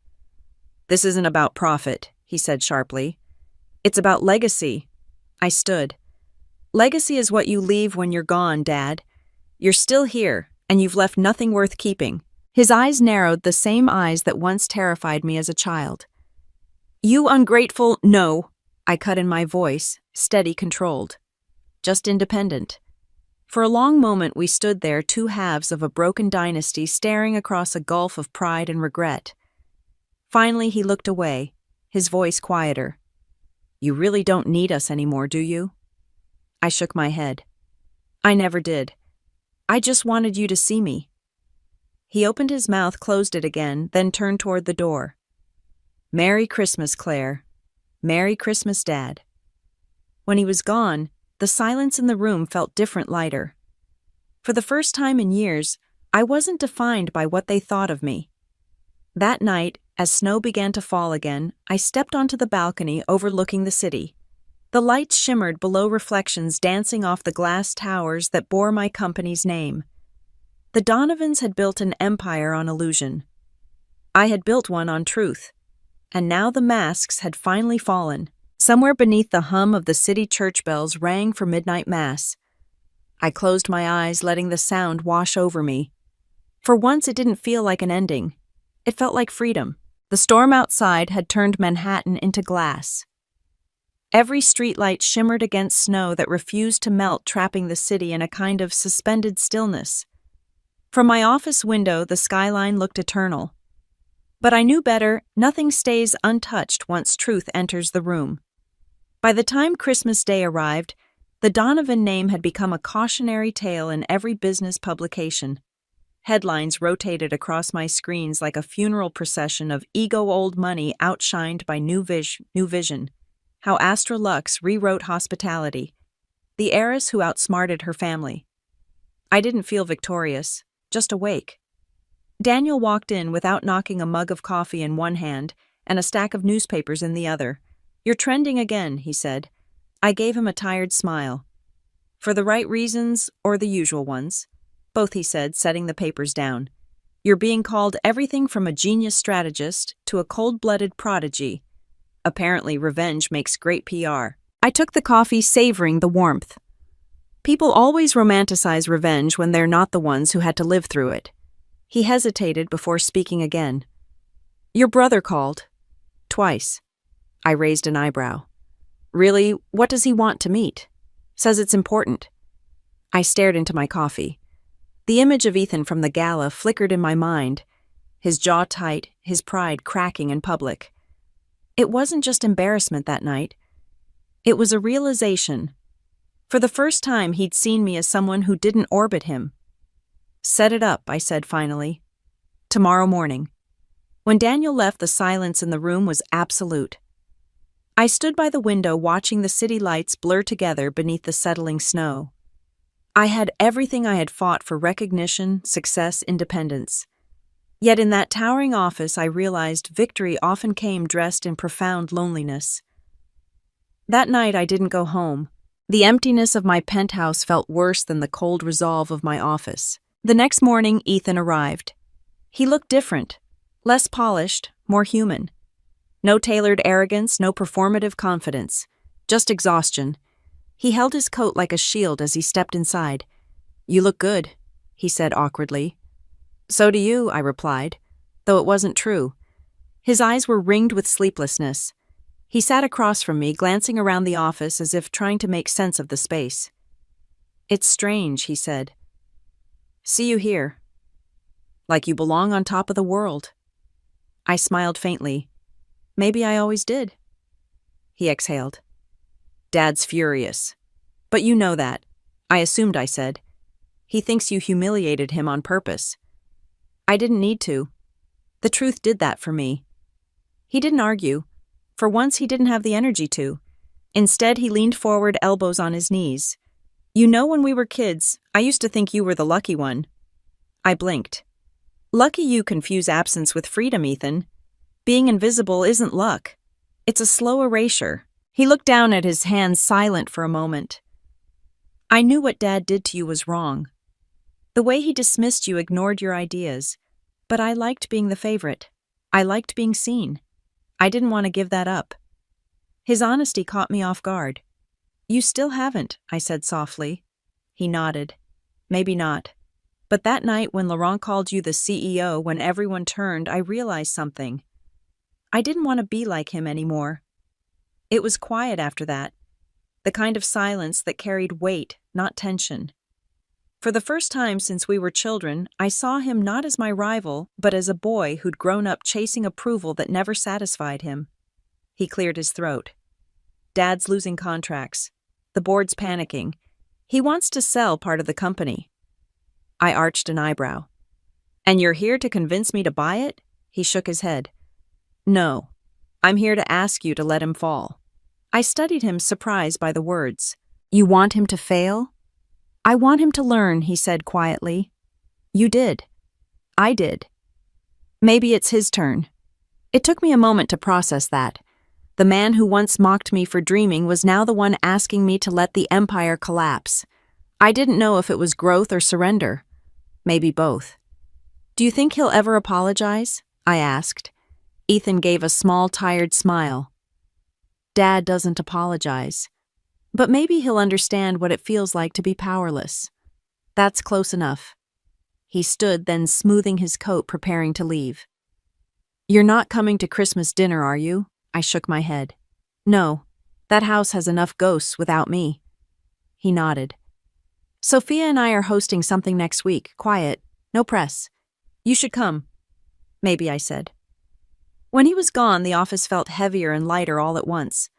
This isn't about profit, he said sharply. It's about legacy. I stood. Legacy is what you leave when you're gone, Dad. You're still here, and you've left nothing worth keeping. His eyes narrowed, the same eyes that once terrified me as a child. You ungrateful— No, I cut in my voice, steady, controlled. Just independent. For a long moment we stood there, two halves of a broken dynasty staring across a gulf of pride and regret. Finally he looked away, his voice quieter. You really don't need us anymore, do you? I shook my head. I never did. I just wanted you to see me. He opened his mouth, closed it again, then turned toward the door. Merry Christmas, Claire. Merry Christmas, Dad. When he was gone, the silence in the room felt different, lighter. For the first time in years, I wasn't defined by what they thought of me. That night, as snow began to fall again, I stepped onto the balcony overlooking the city. The lights shimmered below, reflections dancing off the glass towers that bore my company's name. The Donovans had built an empire on illusion. I had built one on truth. And now the masks had finally fallen. Somewhere beneath the hum of the city church bells rang for midnight mass. I closed my eyes, letting the sound wash over me. For once it didn't feel like an ending. It felt like freedom. The storm outside had turned Manhattan into glass. Every streetlight shimmered against snow that refused to melt, trapping the city in a kind of suspended stillness. From my office window, the skyline looked eternal. But I knew better. Nothing stays untouched once truth enters the room. By the time Christmas Day arrived, the Donovan name had become a cautionary tale in every business publication. Headlines rotated across my screens like a funeral procession of ego old money outshined by new vision. How Astra Lux rewrote hospitality. The heiress who outsmarted her family. I didn't feel victorious, just awake. Daniel walked in without knocking, a mug of coffee in one hand and a stack of newspapers in the other. You're trending again, he said. I gave him a tired smile. For the right reasons or the usual ones? Both, he said, setting the papers down. You're being called everything from a genius strategist to a cold-blooded prodigy. Apparently, revenge makes great PR. I took the coffee, savoring the warmth. People always romanticize revenge when they're not the ones who had to live through it. He hesitated before speaking again. Your brother called. Twice. I raised an eyebrow. Really, what does he want to meet? Says it's important. I stared into my coffee. The image of Ethan from the gala flickered in my mind, his jaw tight, his pride cracking in public. It wasn't just embarrassment that night. It was a realization. For the first time, he'd seen me as someone who didn't orbit him. Set it up, I said finally. Tomorrow morning. When Daniel left, the silence in the room was absolute. I stood by the window watching the city lights blur together beneath the settling snow. I had everything I had fought for: recognition, success, independence. Yet in that towering office, I realized victory often came dressed in profound loneliness. That night, I didn't go home. The emptiness of my penthouse felt worse than the cold resolve of my office. The next morning, Ethan arrived. He looked different, less polished, more human. No tailored arrogance, no performative confidence, just exhaustion. He held his coat like a shield as he stepped inside. You look good, he said awkwardly. So do you, I replied, though it wasn't true. His eyes were ringed with sleeplessness. He sat across from me, glancing around the office as if trying to make sense of the space. It's strange, he said. See you here. Like you belong on top of the world. I smiled faintly. Maybe I always did. He exhaled. Dad's furious. But you know that. I assumed, I said. He thinks you humiliated him on purpose. I didn't need to. The truth did that for me. He didn't argue. For once, he didn't have the energy to. Instead, he leaned forward, elbows on his knees. You know, when we were kids, I used to think you were the lucky one. I blinked. Lucky you confuse absence with freedom, Ethan. Being invisible isn't luck. It's a slow erasure. He looked down at his hands, silent for a moment. I knew what Dad did to you was wrong. The way he dismissed you, ignored your ideas. But I liked being the favorite. I liked being seen. I didn't want to give that up. His honesty caught me off guard. You still haven't, I said softly. He nodded. Maybe not. But that night when Laurent called you the CEO, when everyone turned, I realized something. I didn't want to be like him anymore. It was quiet after that. The kind of silence that carried weight, not tension. For the first time since we were children, I saw him not as my rival, but as a boy who'd grown up chasing approval that never satisfied him. He cleared his throat. Dad's losing contracts. The board's panicking. He wants to sell part of the company. I arched an eyebrow. And you're here to convince me to buy it? He shook his head. No. I'm here to ask you to let him fall. I studied him, surprised by the words. You want him to fail? I want him to learn, he said quietly. You did. I did. Maybe it's his turn. It took me a moment to process that. The man who once mocked me for dreaming was now the one asking me to let the empire collapse. I didn't know if it was growth or surrender. Maybe both. Do you think he'll ever apologize? I asked. Ethan gave a small, tired smile. Dad doesn't apologize. But maybe he'll understand what it feels like to be powerless. That's close enough. He stood, then smoothing his coat, preparing to leave. You're not coming to Christmas dinner, are you? I shook my head. No, that house has enough ghosts without me. He nodded. Sophia and I are hosting something next week, quiet, no press. You should come. Maybe, I said. When he was gone, the office felt heavier and lighter all at once.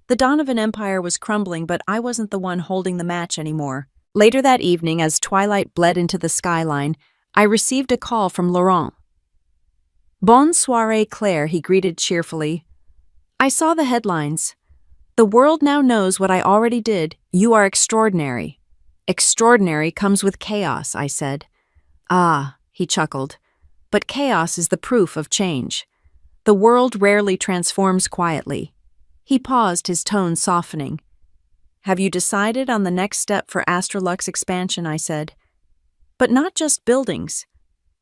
The Donovan Empire was crumbling, but I wasn't the one holding the match anymore. Later that evening, as twilight bled into the skyline, I received a call from Laurent. Bonne soirée, Claire, he greeted cheerfully. I saw the headlines. The world now knows what I already did. You are extraordinary. Extraordinary comes with chaos, I said. Ah, he chuckled. But chaos is the proof of change. The world rarely transforms quietly. He paused, his tone softening. Have you decided on the next step for Astrolux expansion? I said. But not just buildings.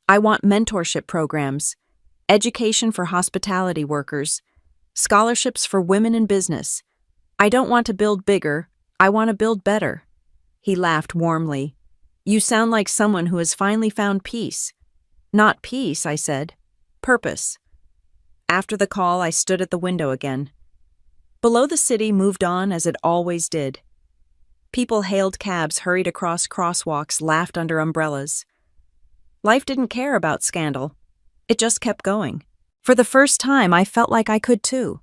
I want mentorship programs, education for hospitality workers, scholarships for women in business. I don't want to build bigger, I want to build better. He laughed warmly. You sound like someone who has finally found peace. Not peace, I said. Purpose. After the call, I stood at the window again. Below the city moved on as it always did. People hailed cabs, hurried across crosswalks, laughed under umbrellas. Life didn't care about scandal. It just kept going. For the first time, I felt like I could too.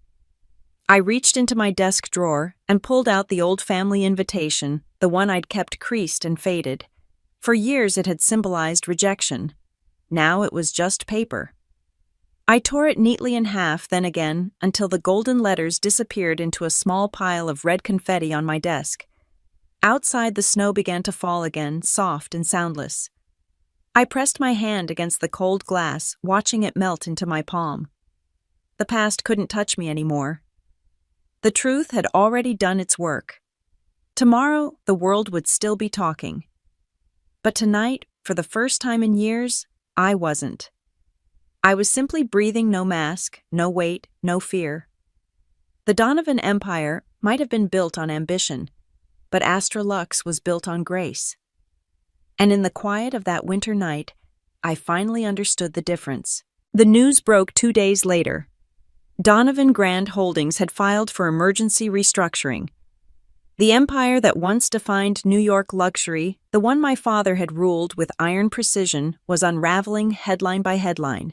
I reached into my desk drawer and pulled out the old family invitation, the one I'd kept creased and faded. For years it had symbolized rejection. Now it was just paper. I tore it neatly in half, then again, until the golden letters disappeared into a small pile of red confetti on my desk. Outside, the snow began to fall again, soft and soundless. I pressed my hand against the cold glass, watching it melt into my palm. The past couldn't touch me anymore. The truth had already done its work. Tomorrow, the world would still be talking. But tonight, for the first time in years, I wasn't. I was simply breathing no mask, no weight, no fear. The Donovan Empire might have been built on ambition, but Astrolux was built on grace. And in the quiet of that winter night, I finally understood the difference. The news broke 2 days later. Donovan Grand Holdings had filed for emergency restructuring. The empire that once defined New York luxury, the one my father had ruled with iron precision, was unraveling headline by headline.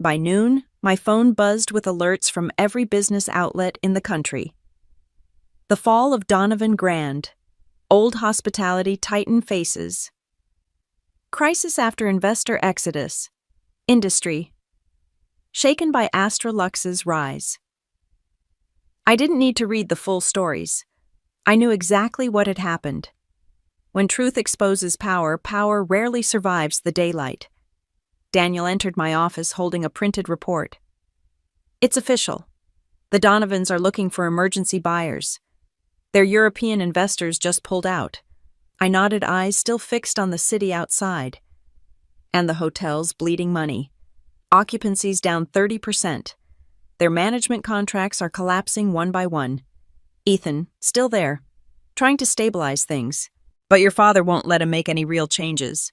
By noon, my phone buzzed with alerts from every business outlet in the country. The fall of Donovan Grand. Old hospitality titan faces. Crisis after investor exodus. Industry. Shaken by Astrolux's rise. I didn't need to read the full stories. I knew exactly what had happened. When truth exposes power, power rarely survives the daylight. Daniel entered my office holding a printed report. It's official. The Donovans are looking for emergency buyers. Their European investors just pulled out. I nodded, eyes still fixed on the city outside. And the hotel's bleeding money. Occupancy's down 30%. Their management contracts are collapsing one by one. Ethan, still there, trying to stabilize things. But your father won't let him make any real changes.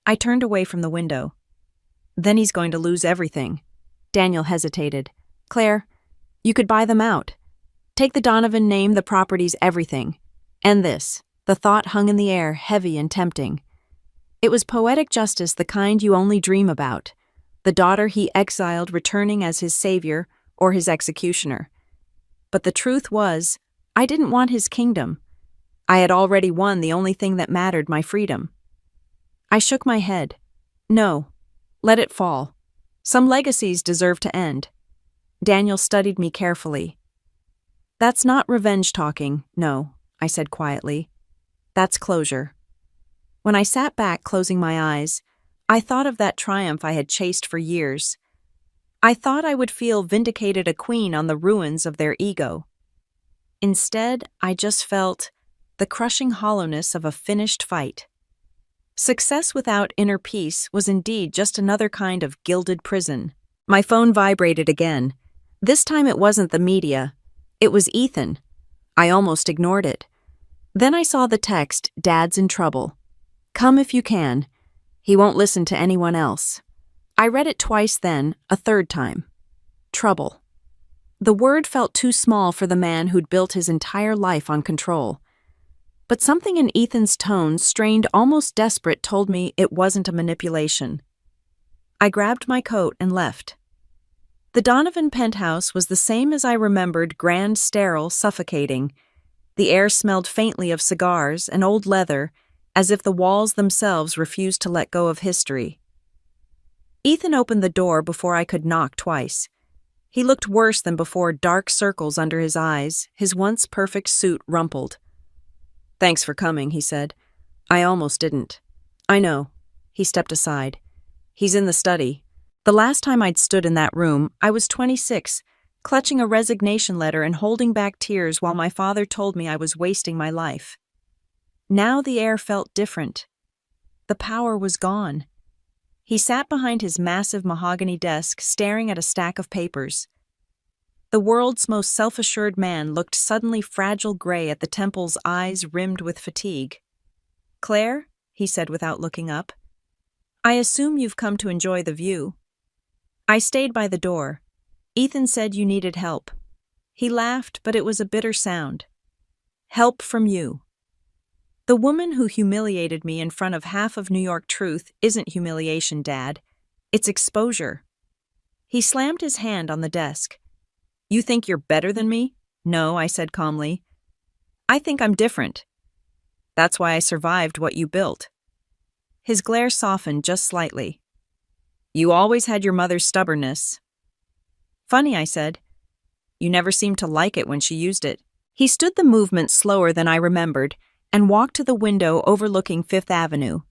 I turned away from the window. Then he's going to lose everything. Daniel hesitated. Claire, you could buy them out. Take the Donovan name, the properties, everything. And this. The thought hung in the air, heavy and tempting. It was poetic justice, the kind you only dream about. The daughter he exiled returning as his savior or his executioner. But the truth was, I didn't want his kingdom. I had already won the only thing that mattered, my freedom. I shook my head. No. Let it fall. Some legacies deserve to end. Daniel studied me carefully. That's not revenge talking, no, I said quietly. That's closure. When I sat back, closing my eyes, I thought of that triumph I had chased for years. I thought I would feel vindicated, a queen on the ruins of their ego. Instead, I just felt the crushing hollowness of a finished fight. Success without inner peace was indeed just another kind of gilded prison. My phone vibrated again. This time it wasn't the media. It was Ethan. I almost ignored it. Then I saw the text, Dad's in trouble. Come if you can. He won't listen to anyone else. I read it twice then, a third time. Trouble. The word felt too small for the man who'd built his entire life on control. But something in Ethan's tone, strained, almost desperate, told me it wasn't a manipulation. I grabbed my coat and left. The Donovan penthouse was the same as I remembered, grand, sterile, suffocating. The air smelled faintly of cigars and old leather, as if the walls themselves refused to let go of history. Ethan opened the door before I could knock twice. He looked worse than before, dark circles under his eyes, his once perfect suit rumpled. Thanks for coming, he said. I almost didn't. I know. He stepped aside. He's in the study. The last time I'd stood in that room, I was 26, clutching a resignation letter and holding back tears while my father told me I was wasting my life. Now the air felt different. The power was gone. He sat behind his massive mahogany desk, staring at a stack of papers. The world's most self-assured man looked suddenly fragile gray at the temples, eyes rimmed with fatigue. "Claire," he said without looking up, "I assume you've come to enjoy the view." I stayed by the door. "Ethan said you needed help." He laughed, but it was a bitter sound. "Help from you." The woman who humiliated me in front of half of New York Truth isn't humiliation, Dad. It's exposure. He slammed his hand on the desk. "You think you're better than me?" "No," I said calmly. "I think I'm different. That's why I survived what you built." His glare softened just slightly. "You always had your mother's stubbornness." "Funny," I said. "You never seemed to like it when she used it." He stood the movement slower than I remembered and walked to the window overlooking Fifth Avenue.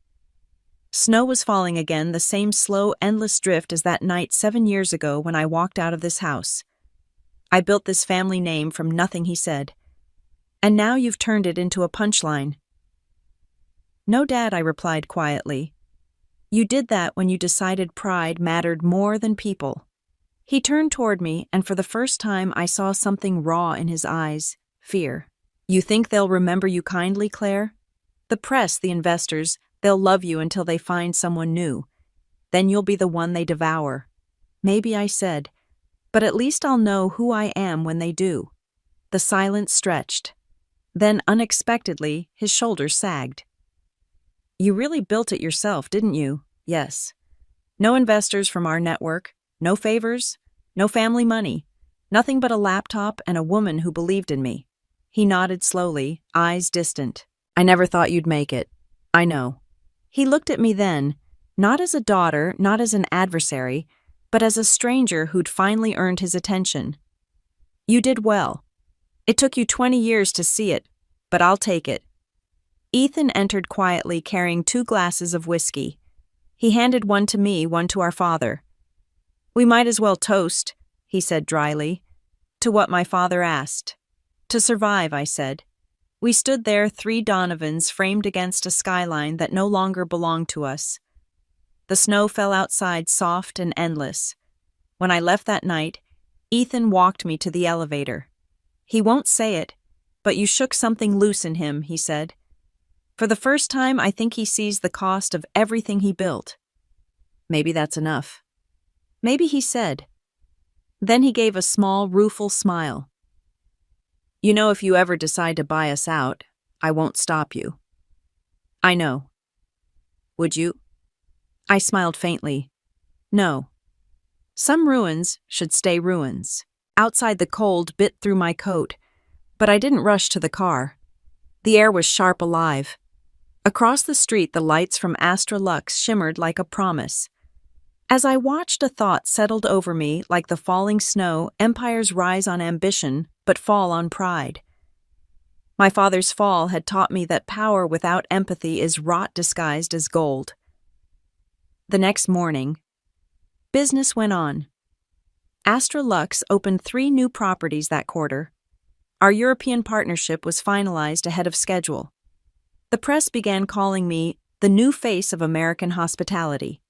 Snow was falling again, the same slow, endless drift as that night 7 years ago when I walked out of this house. "I built this family name from nothing," he said. "And now you've turned it into a punchline." "No, Dad," I replied quietly. "You did that when you decided pride mattered more than people." He turned toward me, and for the first time I saw something raw in his eyes: fear. "You think they'll remember you kindly, Claire? The press, the investors, they'll love you until they find someone new. Then you'll be the one they devour." "Maybe," I said, "but at least I'll know who I am when they do." The silence stretched. Then, unexpectedly, his shoulders sagged. "You really built it yourself, didn't you?" "Yes. No investors from our network, no favors, no family money, nothing but a laptop and a woman who believed in me." He nodded slowly, eyes distant. "I never thought you'd make it. I know." He looked at me then, not as a daughter, not as an adversary, but as a stranger who'd finally earned his attention. "You did well. It took you 20 years to see it, but I'll take it." Ethan entered quietly, carrying 2 glasses of whiskey. He handed one to me, one to our father. "We might as well toast," he said dryly, "to what my father asked." "To survive," I said. We stood there, 3 Donovans framed against a skyline that no longer belonged to us. The snow fell outside, soft and endless. When I left that night, Ethan walked me to the elevator. "He won't say it, but you shook something loose in him," he said. "For the first time, I think he sees the cost of everything he built." "Maybe that's enough." "Maybe," he said. Then he gave a small, rueful smile. "You know, if you ever decide to buy us out, I won't stop you." "I know." "Would you?" I smiled faintly. "No. Some ruins should stay ruins." Outside, the cold bit through my coat, but I didn't rush to the car. The air was sharp alive. Across the street, the lights from Astra Lux shimmered like a promise. As I watched, a thought settled over me like the falling snow. Empires rise on ambition, but fall on pride. My father's fall had taught me that power without empathy is rot disguised as gold. The next morning, business went on. Astra Lux opened 3 new properties that quarter. Our European partnership was finalized ahead of schedule. The press began calling me the new face of American hospitality.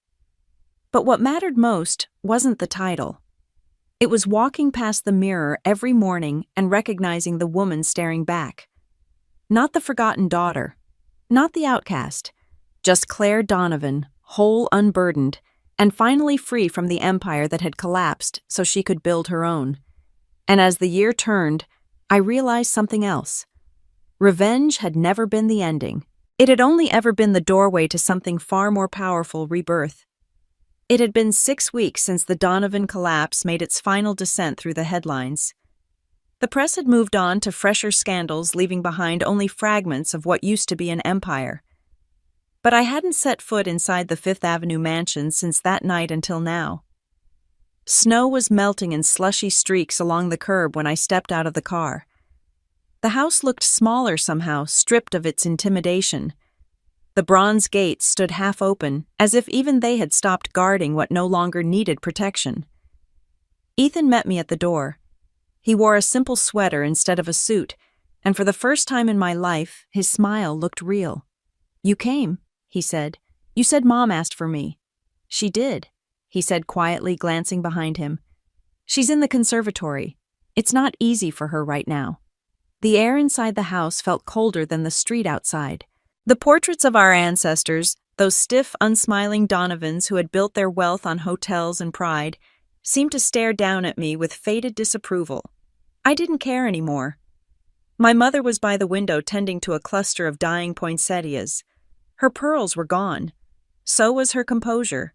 But what mattered most wasn't the title. It was walking past the mirror every morning and recognizing the woman staring back. Not the forgotten daughter, not the outcast, just Claire Donovan, whole, unburdened, and finally free from the empire that had collapsed so she could build her own. And as the year turned, I realized something else. Revenge had never been the ending. It had only ever been the doorway to something far more powerful: rebirth. It had been 6 weeks since the Donovan collapse made its final descent through the headlines. The press had moved on to fresher scandals, leaving behind only fragments of what used to be an empire. But I hadn't set foot inside the Fifth Avenue mansion since that night until now. Snow was melting in slushy streaks along the curb when I stepped out of the car. The house looked smaller somehow, stripped of its intimidation. The bronze gates stood half open, as if even they had stopped guarding what no longer needed protection. Ethan met me at the door. He wore a simple sweater instead of a suit, and for the first time in my life, his smile looked real. "You came," he said. "You said Mom asked for me." "She did," he said quietly, glancing behind him. "She's in the conservatory. It's not easy for her right now." The air inside the house felt colder than the street outside. The portraits of our ancestors, those stiff, unsmiling Donovans who had built their wealth on hotels and pride, seemed to stare down at me with faded disapproval. I didn't care anymore. My mother was by the window tending to a cluster of dying poinsettias. Her pearls were gone. So was her composure.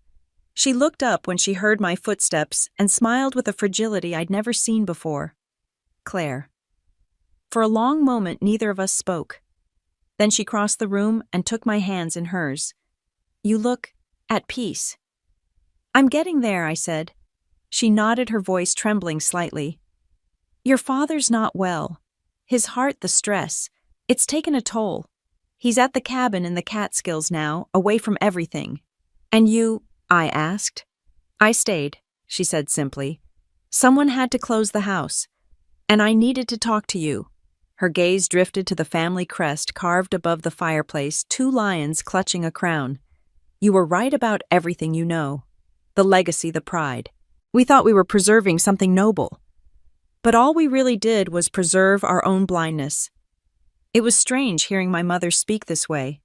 She looked up when she heard my footsteps and smiled with a fragility I'd never seen before. "Claire." For a long moment, neither of us spoke. Then she crossed the room and took my hands in hers. "You look at peace." "I'm getting there," I said. She nodded, her voice trembling slightly. "Your father's not well. His heart, the stress. It's taken a toll. He's at the cabin in the Catskills now, away from everything." "And you?" I asked. "I stayed," she said simply. "Someone had to close the house. And I needed to talk to you." Her gaze drifted to the family crest carved above the fireplace, 2 lions clutching a crown. "You were right about everything you know. The legacy, the pride. We thought we were preserving something noble. But all we really did was preserve our own blindness." It was strange hearing my mother speak this way.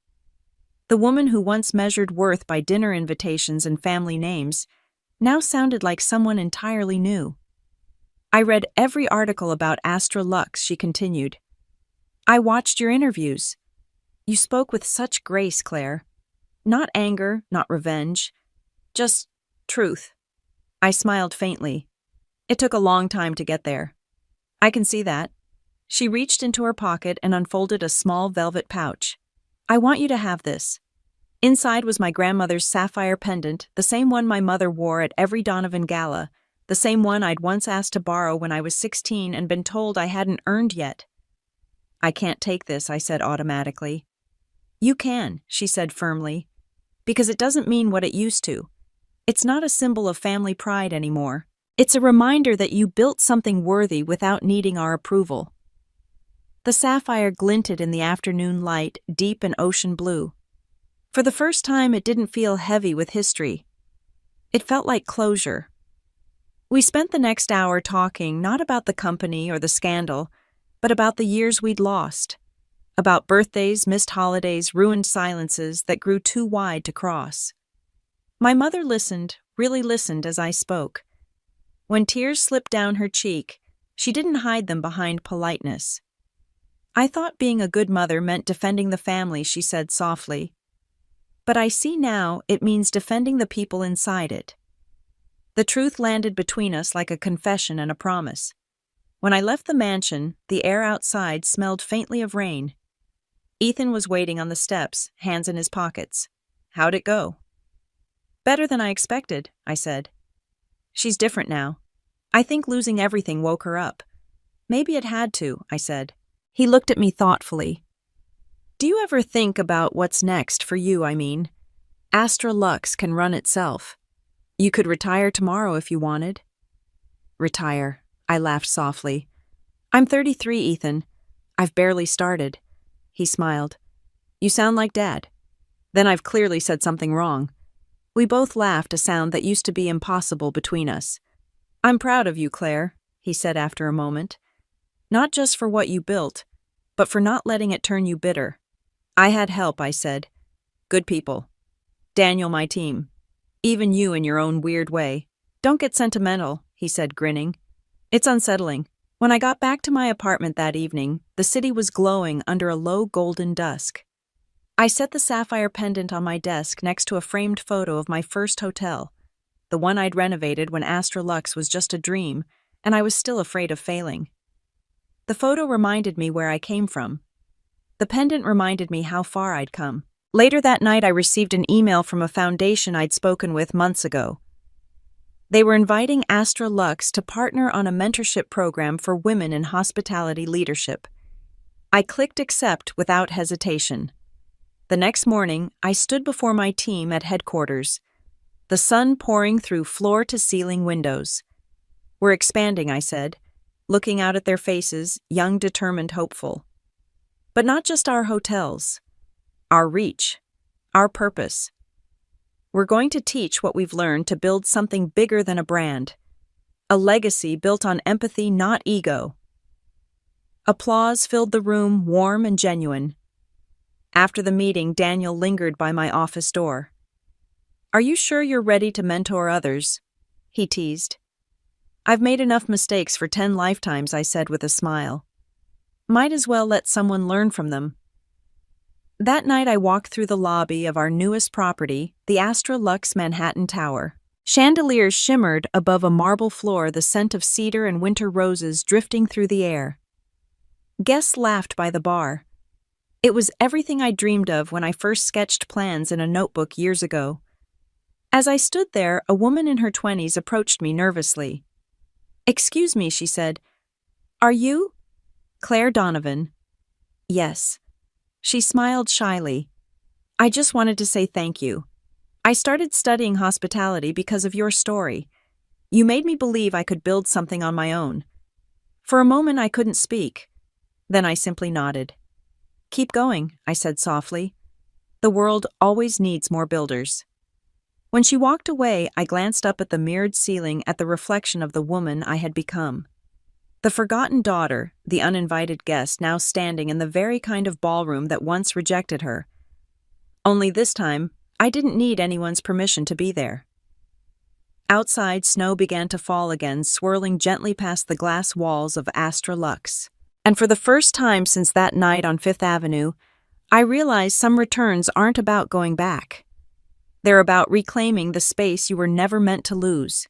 The woman who once measured worth by dinner invitations and family names now sounded like someone entirely new. "I read every article about Astra Lux," she continued. "I watched your interviews. You spoke with such grace, Claire. Not anger, not revenge. Just truth." I smiled faintly. "It took a long time to get there." "I can see that." She reached into her pocket and unfolded a small velvet pouch. "I want you to have this." Inside was my grandmother's sapphire pendant, the same one my mother wore at every Donovan gala, the same one I'd once asked to borrow when I was 16 and been told I hadn't earned yet. "I can't take this," I said automatically. "You can," she said firmly, "because it doesn't mean what it used to. It's not a symbol of family pride anymore. It's a reminder that you built something worthy without needing our approval." The sapphire glinted in the afternoon light, deep and ocean blue. For the first time, it didn't feel heavy with history. It felt like closure. We spent the next hour talking not about the company or the scandal, but about the years we'd lost. About birthdays, missed holidays, ruined silences that grew too wide to cross. My mother listened, really listened as I spoke. When tears slipped down her cheek, she didn't hide them behind politeness. "I thought being a good mother meant defending the family," she said softly. "But I see now it means defending the people inside it." The truth landed between us like a confession and a promise. When I left the mansion, the air outside smelled faintly of rain. Ethan was waiting on the steps, hands in his pockets. "How'd it go?" "Better than I expected," I said. "She's different now. I think losing everything woke her up." "Maybe it had to," I said. He looked at me thoughtfully. "Do you ever think about what's next for you, I mean? Astra Lux can run itself. You could retire tomorrow if you wanted." "Retire," I laughed softly. "I'm 33, Ethan. I've barely started." He smiled. "You sound like Dad." Then I've clearly said something wrong. We both laughed, a sound that used to be impossible between us. "I'm proud of you, Claire," he said after a moment. "Not just for what you built, but for not letting it turn you bitter." "I had help," I said. "Good people. Daniel, my team. Even you in your own weird way. Don't get sentimental," he said, grinning. "It's unsettling." When I got back to my apartment that evening, the city was glowing under a low golden dusk. I set the sapphire pendant on my desk next to a framed photo of my first hotel, the one I'd renovated when Astra Lux was just a dream, and I was still afraid of failing. The photo reminded me where I came from. The pendant reminded me how far I'd come. Later that night, I received an email from a foundation I'd spoken with months ago. They were inviting Astra Lux to partner on a mentorship program for women in hospitality leadership. I clicked accept without hesitation. The next morning, I stood before my team at headquarters, the sun pouring through floor-to-ceiling windows. "We're expanding," I said. looking out at their faces, young, determined, hopeful. But not just our hotels. Our reach. Our purpose. We're going to teach what we've learned to build something bigger than a brand. A legacy built on empathy, not ego. Applause filled the room, warm and genuine. After the meeting, Daniel lingered by my office door. "Are you sure you're ready to mentor others?" he teased. "I've made enough mistakes for 10 lifetimes," I said with a smile. "Might as well let someone learn from them." That night I walked through the lobby of our newest property, the Astra Lux Manhattan Tower. Chandeliers shimmered above a marble floor, the scent of cedar and winter roses drifting through the air. Guests laughed by the bar. It was everything I dreamed of when I first sketched plans in a notebook years ago. As I stood there, a woman in her 20s approached me nervously. "Excuse me," she said. "Are you Claire Donovan?" "Yes." She smiled shyly. "I just wanted to say thank you. I started studying hospitality because of your story. You made me believe I could build something on my own." For a moment I couldn't speak. Then I simply nodded. "Keep going," I said softly. "The world always needs more builders." When she walked away, I glanced up at the mirrored ceiling at the reflection of the woman I had become. The forgotten daughter, the uninvited guest now standing in the very kind of ballroom that once rejected her. Only this time, I didn't need anyone's permission to be there. Outside, snow began to fall again, swirling gently past the glass walls of Astra Lux. And for the first time since that night on Fifth Avenue, I realized some returns aren't about going back. They're about reclaiming the space you were never meant to lose.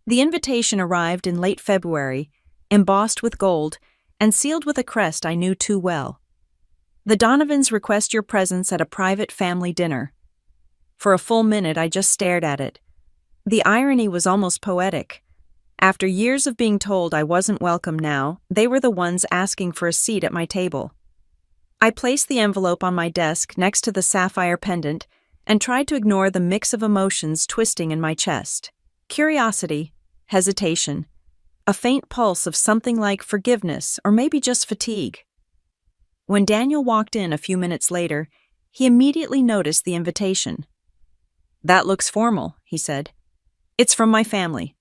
The invitation arrived in late February, embossed with gold, and sealed with a crest I knew too well. "The Donovans request your presence at a private family dinner." For a full minute I just stared at it. The irony was almost poetic. After years of being told I wasn't welcome now, they were the ones asking for a seat at my table. I placed the envelope on my desk next to the sapphire pendant and tried to ignore the mix of emotions twisting in my chest. Curiosity, hesitation, a faint pulse of something like forgiveness or maybe just fatigue. When Daniel walked in a few minutes later, he immediately noticed the invitation. "That looks formal," he said. "It's from my family.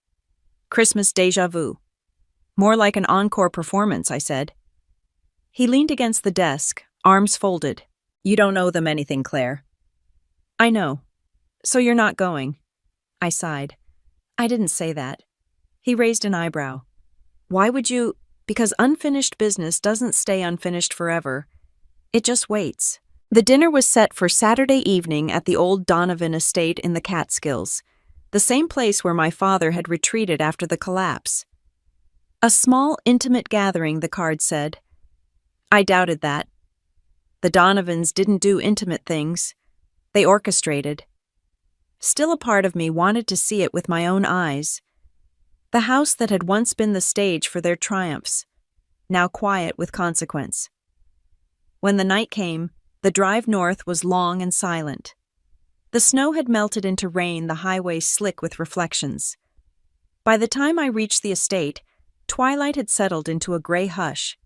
Christmas déjà vu." "More like an encore performance," I said. He leaned against the desk, arms folded. "You don't owe them anything, Claire." "I know. So you're not going." I sighed. "I didn't say that." He raised an eyebrow. "Why would you—" "Because unfinished business doesn't stay unfinished forever. It just waits." The dinner was set for Saturday evening at the old Donovan estate in the Catskills, the same place where my father had retreated after the collapse. A small, intimate gathering, the card said. I doubted that. The Donovans didn't do intimate things. They orchestrated. Still, a part of me wanted to see it with my own eyes. The house that had once been the stage for their triumphs, now quiet with consequence. When the night came, the drive north was long and silent. The snow had melted into rain, the highway slick with reflections. By the time I reached the estate, twilight had settled into a gray hush.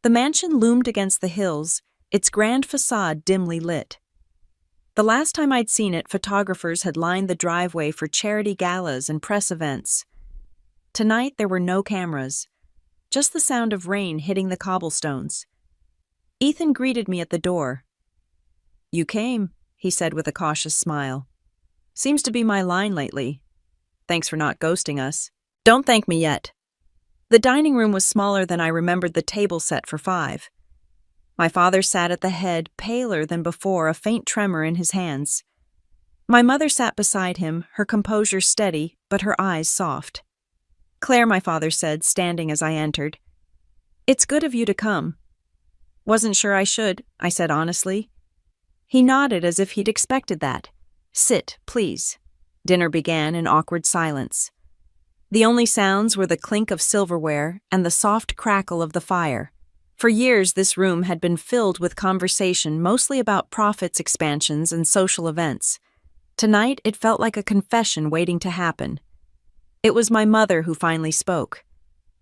The mansion loomed against the hills, its grand facade dimly lit. The last time I'd seen it, photographers had lined the driveway for charity galas and press events. Tonight there were no cameras, just the sound of rain hitting the cobblestones. Ethan greeted me at the door. "You came," he said with a cautious smile. "Seems to be my line lately. Thanks for not ghosting us." "Don't thank me yet." The dining room was smaller than I remembered the table set for 5. My father sat at the head, paler than before, a faint tremor in his hands. My mother sat beside him, her composure steady, but her eyes soft. "Claire," my father said, standing as I entered. "It's good of you to come." "Wasn't sure I should," I said honestly. He nodded as if he'd expected that. "Sit, please." Dinner began in awkward silence. The only sounds were the clink of silverware and the soft crackle of the fire. For years, this room had been filled with conversation mostly about profits, expansions, and social events. Tonight, it felt like a confession waiting to happen. It was my mother who finally spoke.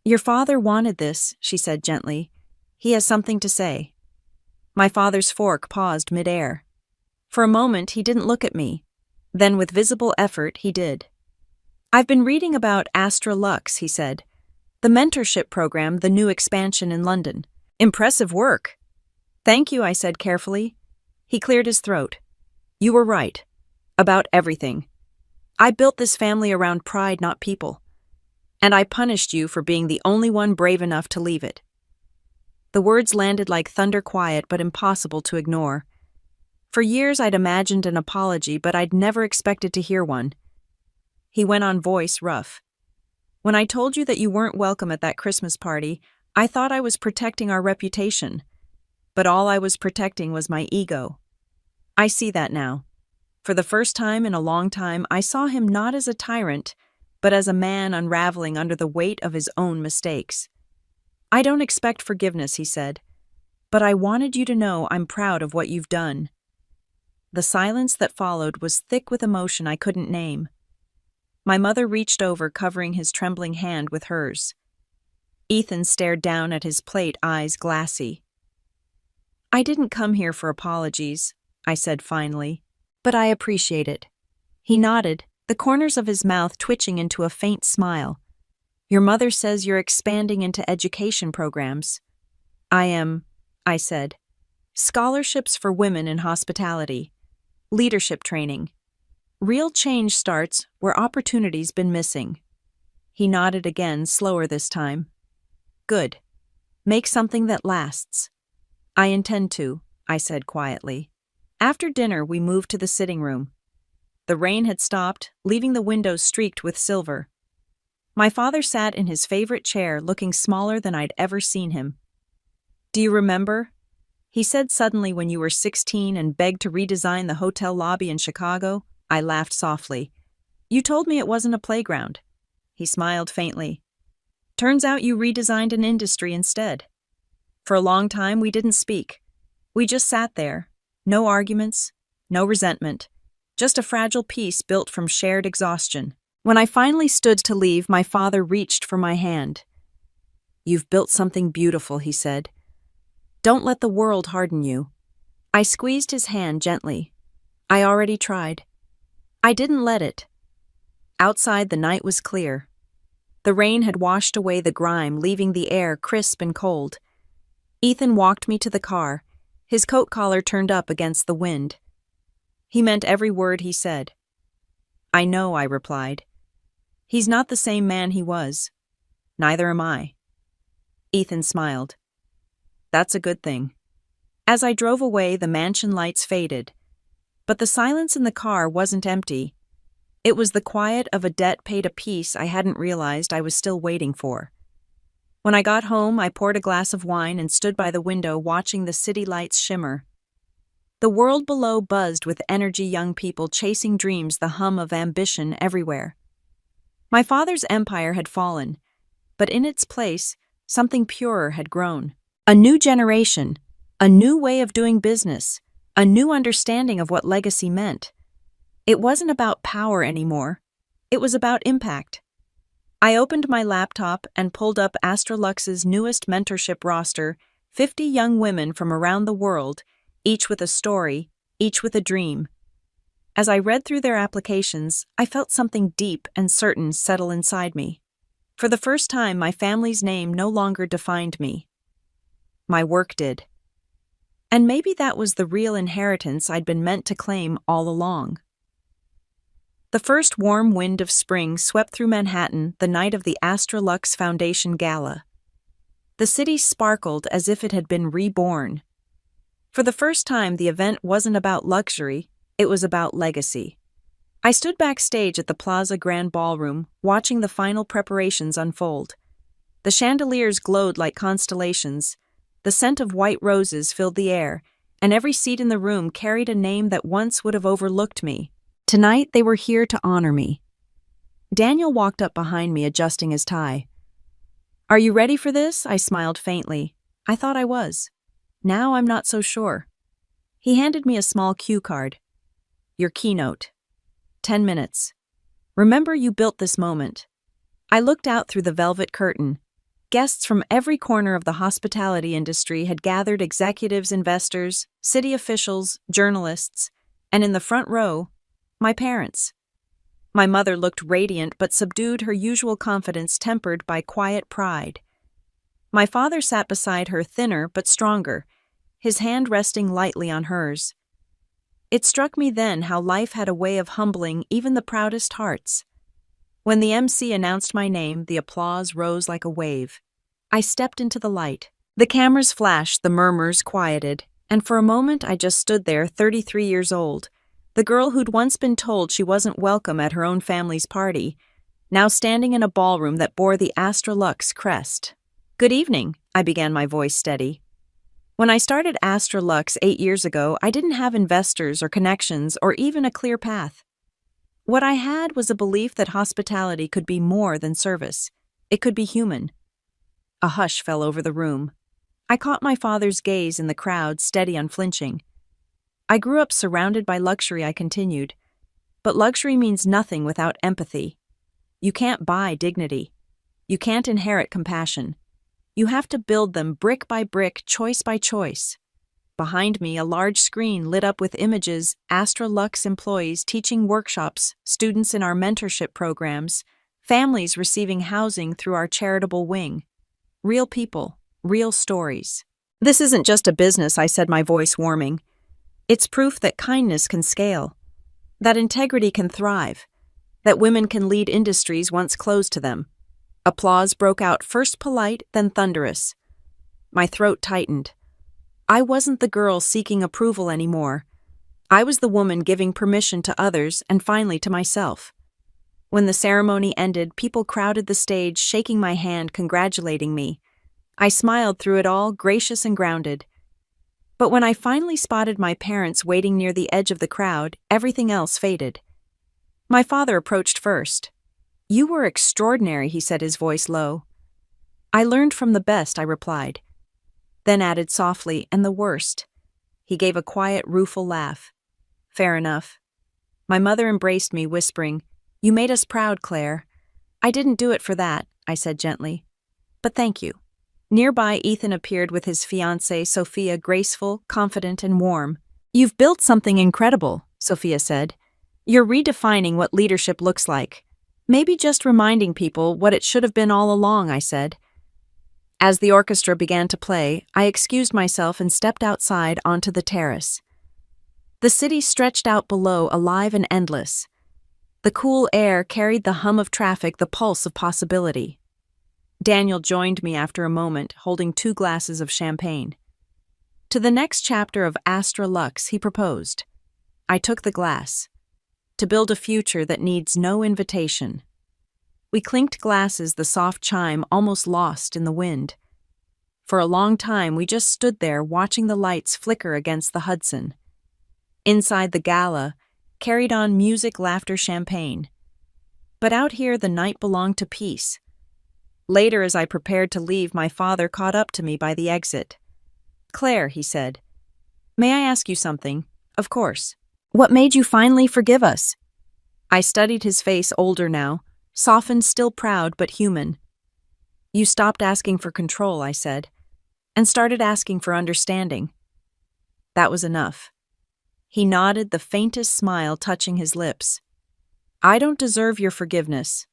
Your father wanted this, she said gently. He has something to say. My father's fork paused midair. For a moment, he didn't look at me. Then, with visible effort, he did. I've been reading about Astra Lux, he said. The mentorship program, the new expansion in London. Impressive work. Thank you, I said carefully. He cleared his throat. You were right. About everything. I built this family around pride, not people. And I punished you for being the only one brave enough to leave it. The words landed like thunder, quiet but impossible to ignore. For years I'd imagined an apology, but I'd never expected to hear one. He went on, voice rough. When I told you that you weren't welcome at that Christmas party, I thought I was protecting our reputation. But all I was protecting was my ego. I see that now. For the first time in a long time, I saw him not as a tyrant, but as a man unraveling under the weight of his own mistakes. I don't expect forgiveness, he said, but I wanted you to know I'm proud of what you've done. The silence that followed was thick with emotion I couldn't name. My mother reached over, covering his trembling hand with hers. Ethan stared down at his plate, eyes glassy. I didn't come here for apologies, I said finally, but I appreciate it. He nodded, the corners of his mouth twitching into a faint smile. Your mother says you're expanding into education programs. I am, I said. Scholarships for women in hospitality. Leadership training. Real change starts where opportunity's been missing. He nodded again, slower this time. Good. Make something that lasts. I intend to, I said quietly. After dinner, we moved to the sitting room. The rain had stopped, leaving the windows streaked with silver. My father sat in his favorite chair, looking smaller than I'd ever seen him. Do you remember? He said suddenly, when you were 16 and begged to redesign the hotel lobby in Chicago. I laughed softly. You told me it wasn't a playground. He smiled faintly. Turns out you redesigned an industry instead. For a long time, we didn't speak. We just sat there. No arguments, no resentment. Just a fragile peace built from shared exhaustion. When I finally stood to leave, my father reached for my hand. You've built something beautiful, he said. Don't let the world harden you. I squeezed his hand gently. I already tried. I didn't let it. Outside, the night was clear. The rain had washed away the grime, leaving the air crisp and cold. Ethan walked me to the car, his coat collar turned up against the wind. He meant every word he said. I know, I replied. He's not the same man he was. Neither am I. Ethan smiled. That's a good thing. As I drove away, the mansion lights faded. But the silence in the car wasn't empty. It was the quiet of a debt paid, a peace I hadn't realized I was still waiting for. When I got home, I poured a glass of wine and stood by the window watching the city lights shimmer. The world below buzzed with energy, young people chasing dreams, the hum of ambition everywhere. My father's empire had fallen, but in its place, something purer had grown. A new generation, a new way of doing business, a new understanding of what legacy meant. It wasn't about power anymore. It was about impact. I opened my laptop and pulled up Astra Lux's newest mentorship roster, 50 young women from around the world, each with a story, each with a dream. As I read through their applications, I felt something deep and certain settle inside me. For the first time, my family's name no longer defined me. My work did. And maybe that was the real inheritance I'd been meant to claim all along. The first warm wind of spring swept through Manhattan the night of the Astra Lux Foundation Gala. The city sparkled as if it had been reborn. For the first time, the event wasn't about luxury, it was about legacy. I stood backstage at the Plaza Grand Ballroom, watching the final preparations unfold. The chandeliers glowed like constellations. The scent of white roses filled the air, and every seat in the room carried a name that once would have overlooked me. Tonight, they were here to honor me. Daniel walked up behind me, adjusting his tie. Are you ready for this? I smiled faintly. I thought I was. Now I'm not so sure. He handed me a small cue card. Your keynote. 10 minutes. Remember, you built this moment. I looked out through the velvet curtain. Guests from every corner of the hospitality industry had gathered: executives, investors, city officials, journalists, and in the front row, my parents. My mother looked radiant but subdued, her usual confidence tempered by quiet pride. My father sat beside her, thinner but stronger, his hand resting lightly on hers. It struck me then how life had a way of humbling even the proudest hearts. When the MC announced my name, the applause rose like a wave. I stepped into the light. The cameras flashed, the murmurs quieted, and for a moment I just stood there, 33 years old, the girl who'd once been told she wasn't welcome at her own family's party, now standing in a ballroom that bore the Astra Lux crest. "Good evening," I began, my voice steady. When I started Astra Lux 8 years ago, I didn't have investors or connections or even a clear path. What I had was a belief that hospitality could be more than service. It could be human. A hush fell over the room. I caught my father's gaze in the crowd, steady, unflinching. "I grew up surrounded by luxury," I continued. "But luxury means nothing without empathy. You can't buy dignity. You can't inherit compassion. You have to build them brick by brick, choice by choice." Behind me, a large screen lit up with images: Astra Lux employees teaching workshops, students in our mentorship programs, families receiving housing through our charitable wing. Real people, real stories. "This isn't just a business," I said, my voice warming. "It's proof that kindness can scale, that integrity can thrive, that women can lead industries once closed to them." Applause broke out, first polite, then thunderous. My throat tightened. I wasn't the girl seeking approval anymore. I was the woman giving permission to others and finally to myself. When the ceremony ended, people crowded the stage, shaking my hand, congratulating me. I smiled through it all, gracious and grounded. But when I finally spotted my parents waiting near the edge of the crowd, everything else faded. My father approached first. "You were extraordinary," he said, his voice low. "I learned from the best," I replied. Then added softly, "and the worst." He gave a quiet, rueful laugh. "Fair enough." My mother embraced me, whispering, "You made us proud, Claire." "I didn't do it for that," I said gently. "But thank you." Nearby, Ethan appeared with his fiancée, Sophia, graceful, confident, and warm. "You've built something incredible," Sophia said. "You're redefining what leadership looks like. Maybe just reminding people what it should have been all along," I said. As the orchestra began to play, I excused myself and stepped outside onto the terrace. The city stretched out below, alive and endless. The cool air carried the hum of traffic, the pulse of possibility. Daniel joined me after a moment, holding 2 glasses of champagne. "To the next chapter of Astra Lux," he proposed. I took the glass. "To build a future that needs no invitation." We clinked glasses, the soft chime almost lost in the wind. For a long time, we just stood there watching the lights flicker against the Hudson. Inside, the gala carried on: music, laughter, champagne. But out here, the night belonged to peace. Later, as I prepared to leave, my father caught up to me by the exit. "Claire," he said, "may I ask you something?" "Of course." "What made you finally forgive us?" I studied his face, older now, softened, still proud but human. "You stopped asking for control," I said, "and started asking for understanding." That was enough. He nodded, the faintest smile touching his lips. "I don't deserve your forgiveness."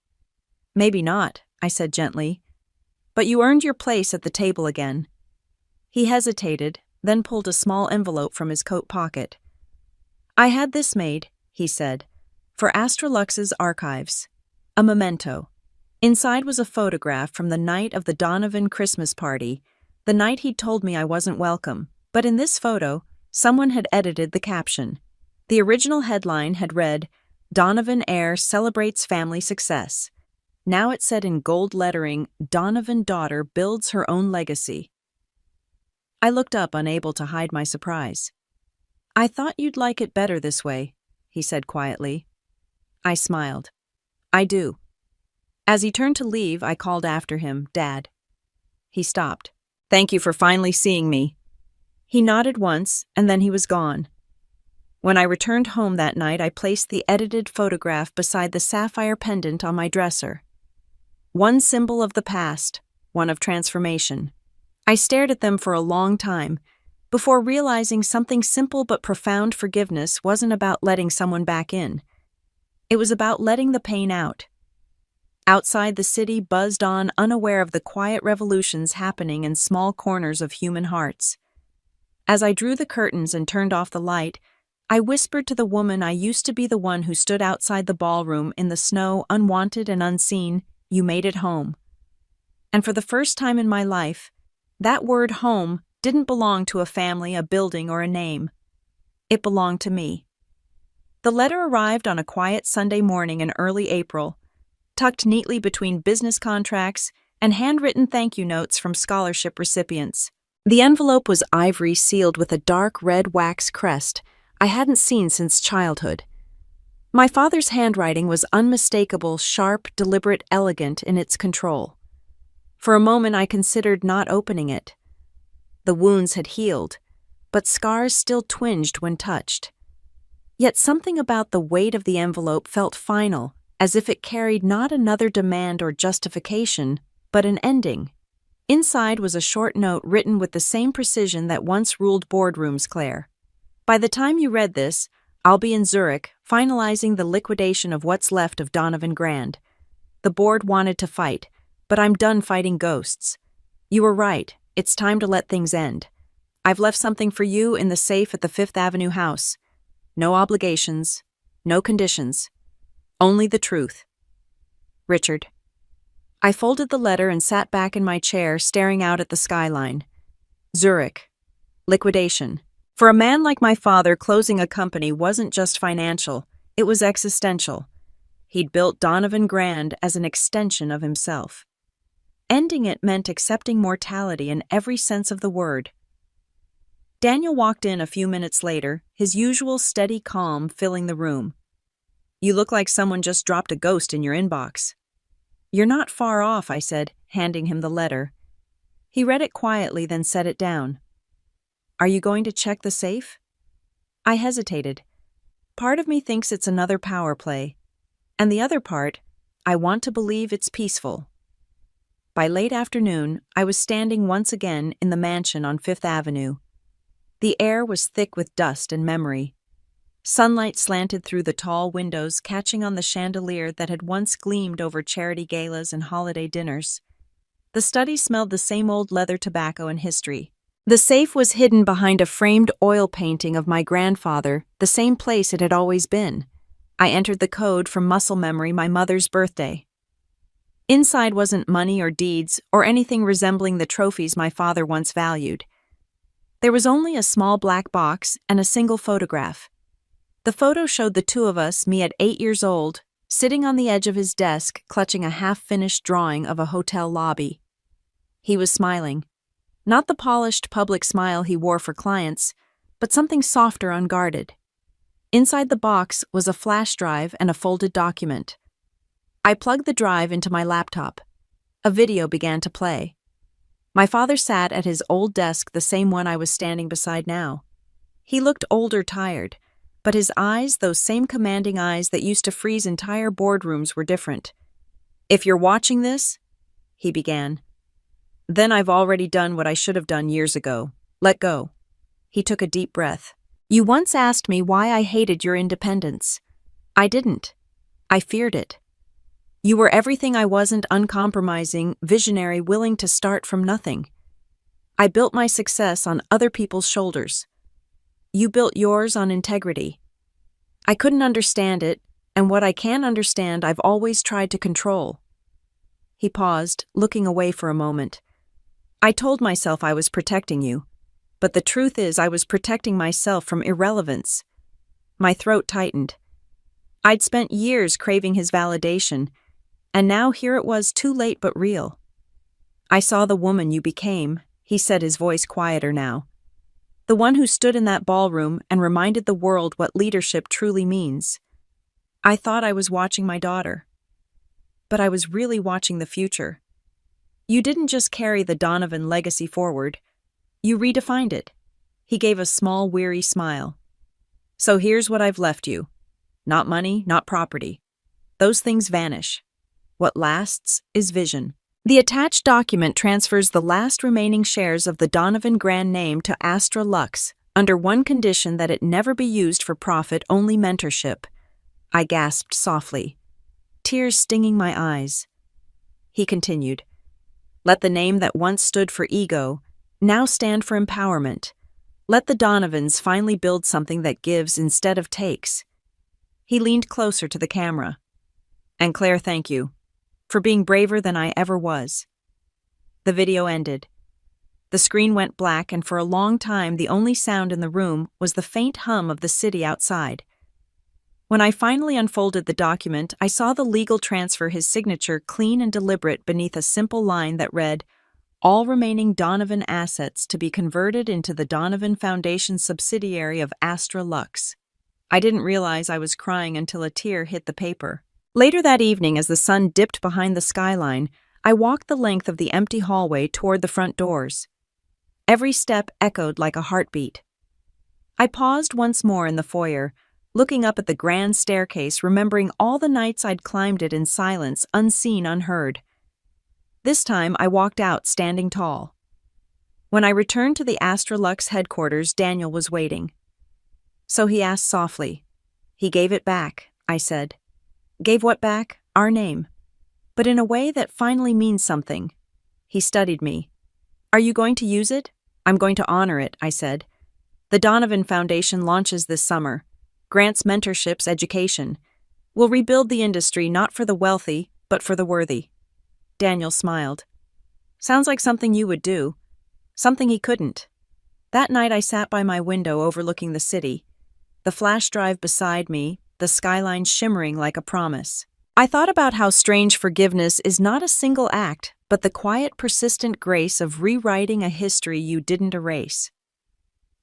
"Maybe not," I said gently, "but you earned your place at the table again." He hesitated, then pulled a small envelope from his coat pocket. "I had this made," he said, "for Astra Lux's archives. A memento." Inside was a photograph from the night of the Donovan Christmas party, the night he'd told me I wasn't welcome. But in this photo, someone had edited the caption. The original headline had read, "Donovan heir celebrates family success." Now it said in gold lettering, "Donovan daughter builds her own legacy." I looked up, unable to hide my surprise. "I thought you'd like it better this way," he said quietly. I smiled. "I do." As he turned to leave, I called after him, "Dad." He stopped. "Thank you for finally seeing me." He nodded once, and then he was gone. When I returned home that night, I placed the edited photograph beside the sapphire pendant on my dresser. One symbol of the past, one of transformation. I stared at them for a long time, before realizing something simple but profound. Forgiveness wasn't about letting someone back in. It was about letting the pain out. Outside, the city buzzed on, unaware of the quiet revolutions happening in small corners of human hearts. As I drew the curtains and turned off the light, I whispered to the woman I used to be, the one who stood outside the ballroom in the snow, unwanted and unseen, "You made it home." And for the first time in my life, that word home didn't belong to a family, a building, or a name. It belonged to me. The letter arrived on a quiet Sunday morning in early April, tucked neatly between business contracts and handwritten thank you notes from scholarship recipients. The envelope was ivory, sealed with a dark red wax crest I hadn't seen since childhood. My father's handwriting was unmistakable, sharp, deliberate, elegant in its control. For a moment I considered not opening it. The wounds had healed, but scars still twinged when touched. Yet something about the weight of the envelope felt final, as if it carried not another demand or justification, but an ending. Inside was a short note written with the same precision that once ruled boardrooms. "Claire, by the time you read this, I'll be in Zurich, finalizing the liquidation of what's left of Donovan Grand. The board wanted to fight, but I'm done fighting ghosts. You were right, it's time to let things end. I've left something for you in the safe at the Fifth Avenue house. No obligations, no conditions. Only the truth. Richard." I folded the letter and sat back in my chair, staring out at the skyline. Zurich. Liquidation. For a man like my father, closing a company wasn't just financial, it was existential. He'd built Donovan Grand as an extension of himself. Ending it meant accepting mortality in every sense of the word. Daniel walked in a few minutes later, his usual steady calm filling the room. "You look like someone just dropped a ghost in your inbox." "You're not far off," I said, handing him the letter. He read it quietly, then set it down. "Are you going to check the safe?" I hesitated. Part of me thinks it's another power play, and the other part, I want to believe it's peaceful. By late afternoon, I was standing once again in the mansion on Fifth Avenue. The air was thick with dust and memory. Sunlight slanted through the tall windows, catching on the chandelier that had once gleamed over charity galas and holiday dinners. The study smelled the same old leather, tobacco, and history. The safe was hidden behind a framed oil painting of my grandfather, the same place it had always been. I entered the code from muscle memory, my mother's birthday. Inside wasn't money or deeds or anything resembling the trophies my father once valued. There was only a small black box and a single photograph. The photo showed the two of us, me at 8 years old, sitting on the edge of his desk, clutching a half-finished drawing of a hotel lobby. He was smiling. Not the polished public smile he wore for clients, but something softer, unguarded. Inside the box was a flash drive and a folded document. I plugged the drive into my laptop. A video began to play. My father sat at his old desk, the same one I was standing beside now. He looked older, tired, but his eyes, those same commanding eyes that used to freeze entire boardrooms, were different. "If you're watching this," he began, "then I've already done what I should have done years ago. Let go." He took a deep breath. "You once asked me why I hated your independence. I didn't. I feared it. You were everything I wasn't: uncompromising, visionary, willing to start from nothing. I built my success on other people's shoulders. You built yours on integrity. I couldn't understand it, and what I can understand I've always tried to control." He paused, looking away for a moment. "I told myself I was protecting you, but the truth is I was protecting myself from irrelevance." My throat tightened. I'd spent years craving his validation, and now here it was, too late but real. "I saw the woman you became," he said, his voice quieter now. "The one who stood in that ballroom and reminded the world what leadership truly means. I thought I was watching my daughter, but I was really watching the future. You didn't just carry the Donovan legacy forward, you redefined it." He gave a small, weary smile. "So here's what I've left you. Not money, not property. Those things vanish. What lasts is vision. The attached document transfers the last remaining shares of the Donovan brand name to Astra Lux, under one condition that it never be used for profit, only mentorship. I gasped softly, tears stinging my eyes. He continued, "Let the name that once stood for ego now stand for empowerment. Let the Donovans finally build something that gives instead of takes." He leaned closer to the camera. "And Claire, thank you for being braver than I ever was." The video ended. The screen went black, and for a long time the only sound in the room was the faint hum of the city outside. When I finally unfolded the document, I saw the legal transfer, his signature clean and deliberate beneath a simple line that read, "All remaining Donovan assets to be converted into the Donovan Foundation subsidiary of Astra Lux." I didn't realize I was crying until a tear hit the paper. Later that evening, as the sun dipped behind the skyline, I walked the length of the empty hallway toward the front doors. Every step echoed like a heartbeat. I paused once more in the foyer, looking up at the grand staircase, remembering all the nights I'd climbed it in silence, unseen, unheard. This time I walked out standing tall. When I returned to the Astra Lux headquarters, Daniel was waiting. So he asked softly. "He gave it back," I said. "Gave what back?" "Our name. But in a way that finally means something." He studied me. "Are you going to use it?" "I'm going to honor it," I said. "The Donovan Foundation launches this summer. Grants mentorships, education. We'll rebuild the industry not for the wealthy, but for the worthy." Daniel smiled. "Sounds like something you would do." Something he couldn't. That night I sat by my window overlooking the city, the flash drive beside me, the skyline shimmering like a promise. I thought about how strange forgiveness is not a single act, but the quiet, persistent grace of rewriting a history you didn't erase.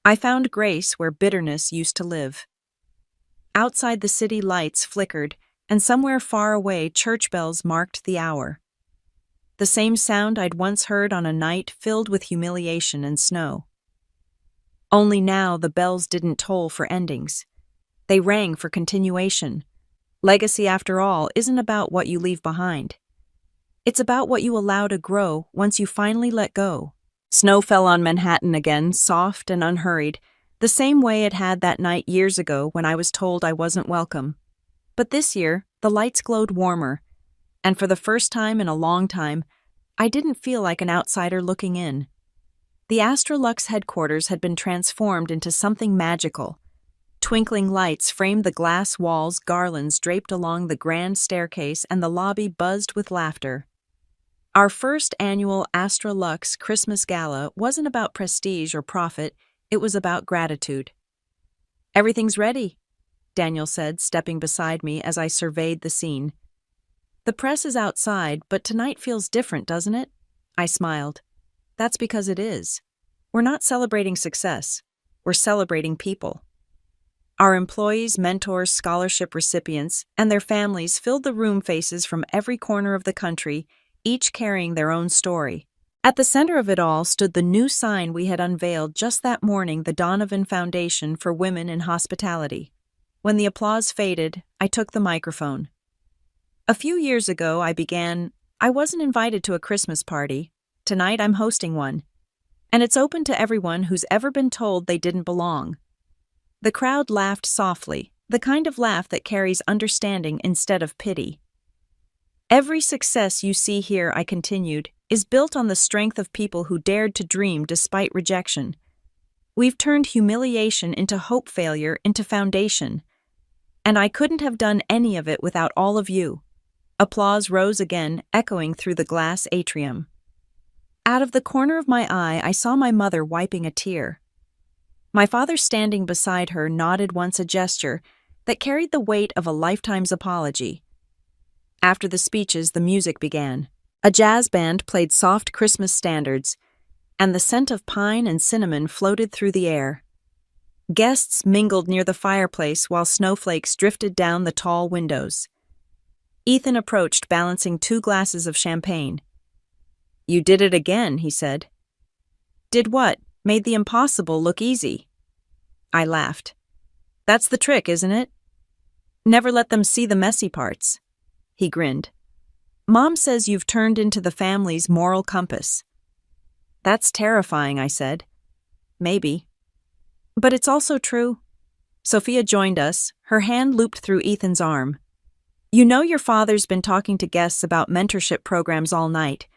I found grace where bitterness used to live. Outside, the city lights flickered, and somewhere far away church bells marked the hour. The same sound I'd once heard on a night filled with humiliation and snow. Only now the bells didn't toll for endings. They rang for continuation. Legacy, after all, isn't about what you leave behind. It's about what you allow to grow once you finally let go. Snow fell on Manhattan again, soft and unhurried, the same way it had that night years ago when I was told I wasn't welcome. But this year, the lights glowed warmer, and for the first time in a long time, I didn't feel like an outsider looking in. The Astra Lux headquarters had been transformed into something magical. Twinkling lights framed the glass walls, garlands draped along the grand staircase, and the lobby buzzed with laughter. Our first annual Astra Lux Christmas Gala wasn't about prestige or profit, it was about gratitude. "Everything's ready," Daniel said, stepping beside me as I surveyed the scene. "The press is outside, but tonight feels different, doesn't it?" I smiled. "That's because it is. We're not celebrating success. We're celebrating people." Our employees, mentors, scholarship recipients, and their families filled the room, faces from every corner of the country, each carrying their own story. At the center of it all stood the new sign we had unveiled just that morning, the Donovan Foundation for Women in Hospitality. When the applause faded, I took the microphone. "A few years ago, I wasn't invited to a Christmas party. Tonight, I'm hosting one. And it's open to everyone who's ever been told they didn't belong." The crowd laughed softly, the kind of laugh that carries understanding instead of pity. "Every success you see here," I continued, "is built on the strength of people who dared to dream despite rejection. We've turned humiliation into hope, failure into foundation. And I couldn't have done any of it without all of you." Applause rose again, echoing through the glass atrium. Out of the corner of my eye, I saw my mother wiping a tear. My father, standing beside her, nodded once, a gesture that carried the weight of a lifetime's apology. After the speeches, the music began. A jazz band played soft Christmas standards, and the scent of pine and cinnamon floated through the air. Guests mingled near the fireplace while snowflakes drifted down the tall windows. Ethan approached, balancing 2 glasses of champagne. "You did it again," he said. "Did what? Made the impossible look easy." I laughed. "That's the trick, isn't it? Never let them see the messy parts." He grinned. Mom says you've turned into the family's moral compass. That's terrifying, I said. Maybe. But it's also true. Sophia joined us, her hand looped through Ethan's arm. You know your father's been talking to guests about mentorship programs all night.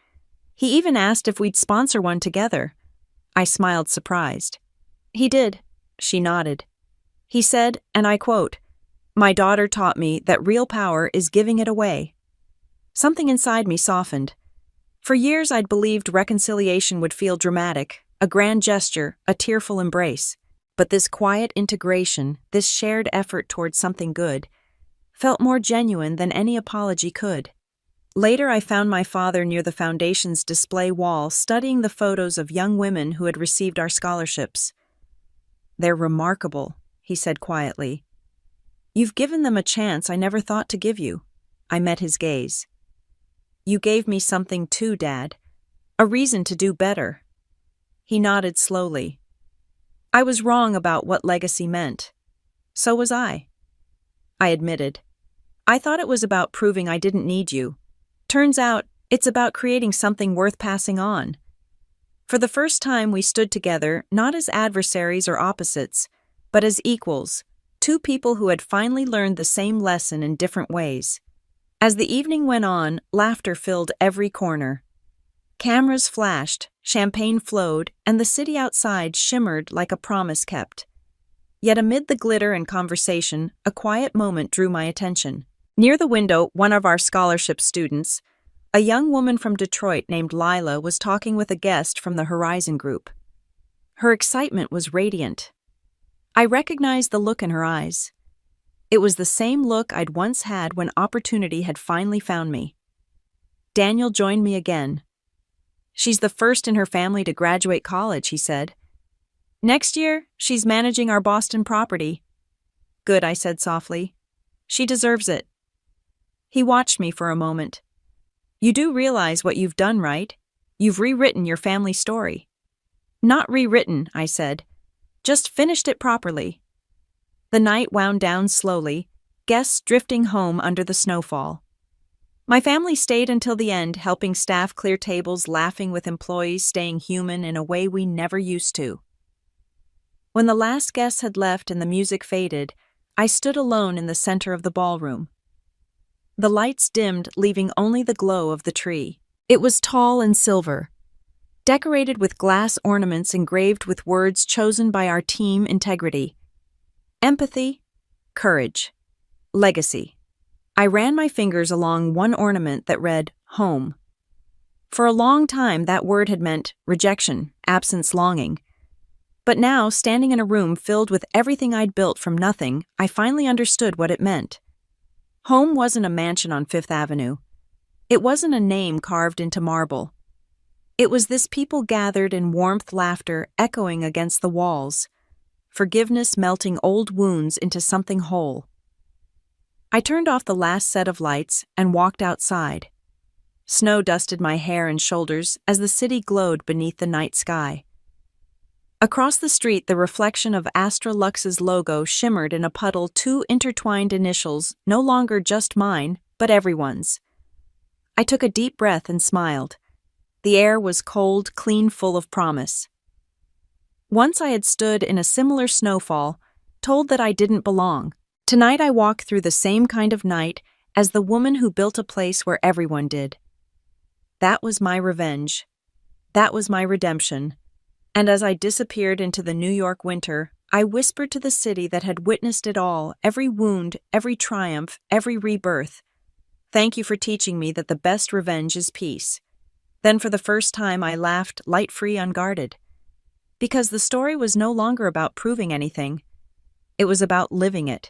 He even asked if we'd sponsor one together. I smiled, surprised. He did. She nodded. He said, and I quote, "My daughter taught me that real power is giving it away." Something inside me softened. For years I'd believed reconciliation would feel dramatic, a grand gesture, a tearful embrace. But this quiet integration, this shared effort towards something good, felt more genuine than any apology could. Later I found my father near the foundation's display wall studying the photos of young women who had received our scholarships. "They're remarkable," he said quietly. "You've given them a chance I never thought to give you." I met his gaze. "You gave me something too, Dad. A reason to do better." He nodded slowly. "I was wrong about what legacy meant. So was I." I admitted. "I thought it was about proving I didn't need you. Turns out, it's about creating something worth passing on." For the first time we stood together, not as adversaries or opposites, but as equals, two people who had finally learned the same lesson in different ways. As the evening went on, laughter filled every corner. Cameras flashed, champagne flowed, and the city outside shimmered like a promise kept. Yet amid the glitter and conversation, a quiet moment drew my attention. Near the window, one of our scholarship students, a young woman from Detroit named Lila, was talking with a guest from the Horizon Group. Her excitement was radiant. I recognized the look in her eyes. It was the same look I'd once had when opportunity had finally found me. Daniel joined me again. "She's the first in her family to graduate college," he said. "Next year, she's managing our Boston property." "Good," I said softly. "She deserves it." He watched me for a moment. "You do realize what you've done, right? You've rewritten your family story." "Not rewritten," I said. "Just finished it properly." The night wound down slowly, guests drifting home under the snowfall. My family stayed until the end, helping staff clear tables, laughing with employees, staying human in a way we never used to. When the last guests had left and the music faded, I stood alone in the center of the ballroom. The lights dimmed, leaving only the glow of the tree. It was tall and silver, decorated with glass ornaments engraved with words chosen by our team Integrity. Empathy, courage, legacy. I ran my fingers along one ornament that read, home. For a long time, that word had meant rejection, absence, longing. But now, standing in a room filled with everything I'd built from nothing, I finally understood what it meant. Home wasn't a mansion on Fifth Avenue. It wasn't a name carved into marble. It was this people gathered in warmth, laughter echoing against the walls, forgiveness melting old wounds into something whole. I turned off the last set of lights and walked outside. Snow dusted my hair and shoulders as the city glowed beneath the night sky. Across the street, the reflection of Astra Lux's logo shimmered in a puddle, two intertwined initials, no longer just mine, but everyone's. I took a deep breath and smiled. The air was cold, clean, full of promise. Once I had stood in a similar snowfall, told that I didn't belong. Tonight I walk through the same kind of night as the woman who built a place where everyone did. That was my revenge. That was my redemption. And as I disappeared into the New York winter, I whispered to the city that had witnessed it all, every wound, every triumph, every rebirth. Thank you for teaching me that the best revenge is peace. Then for the first time I laughed, light-free, unguarded. Because the story was no longer about proving anything. It was about living it.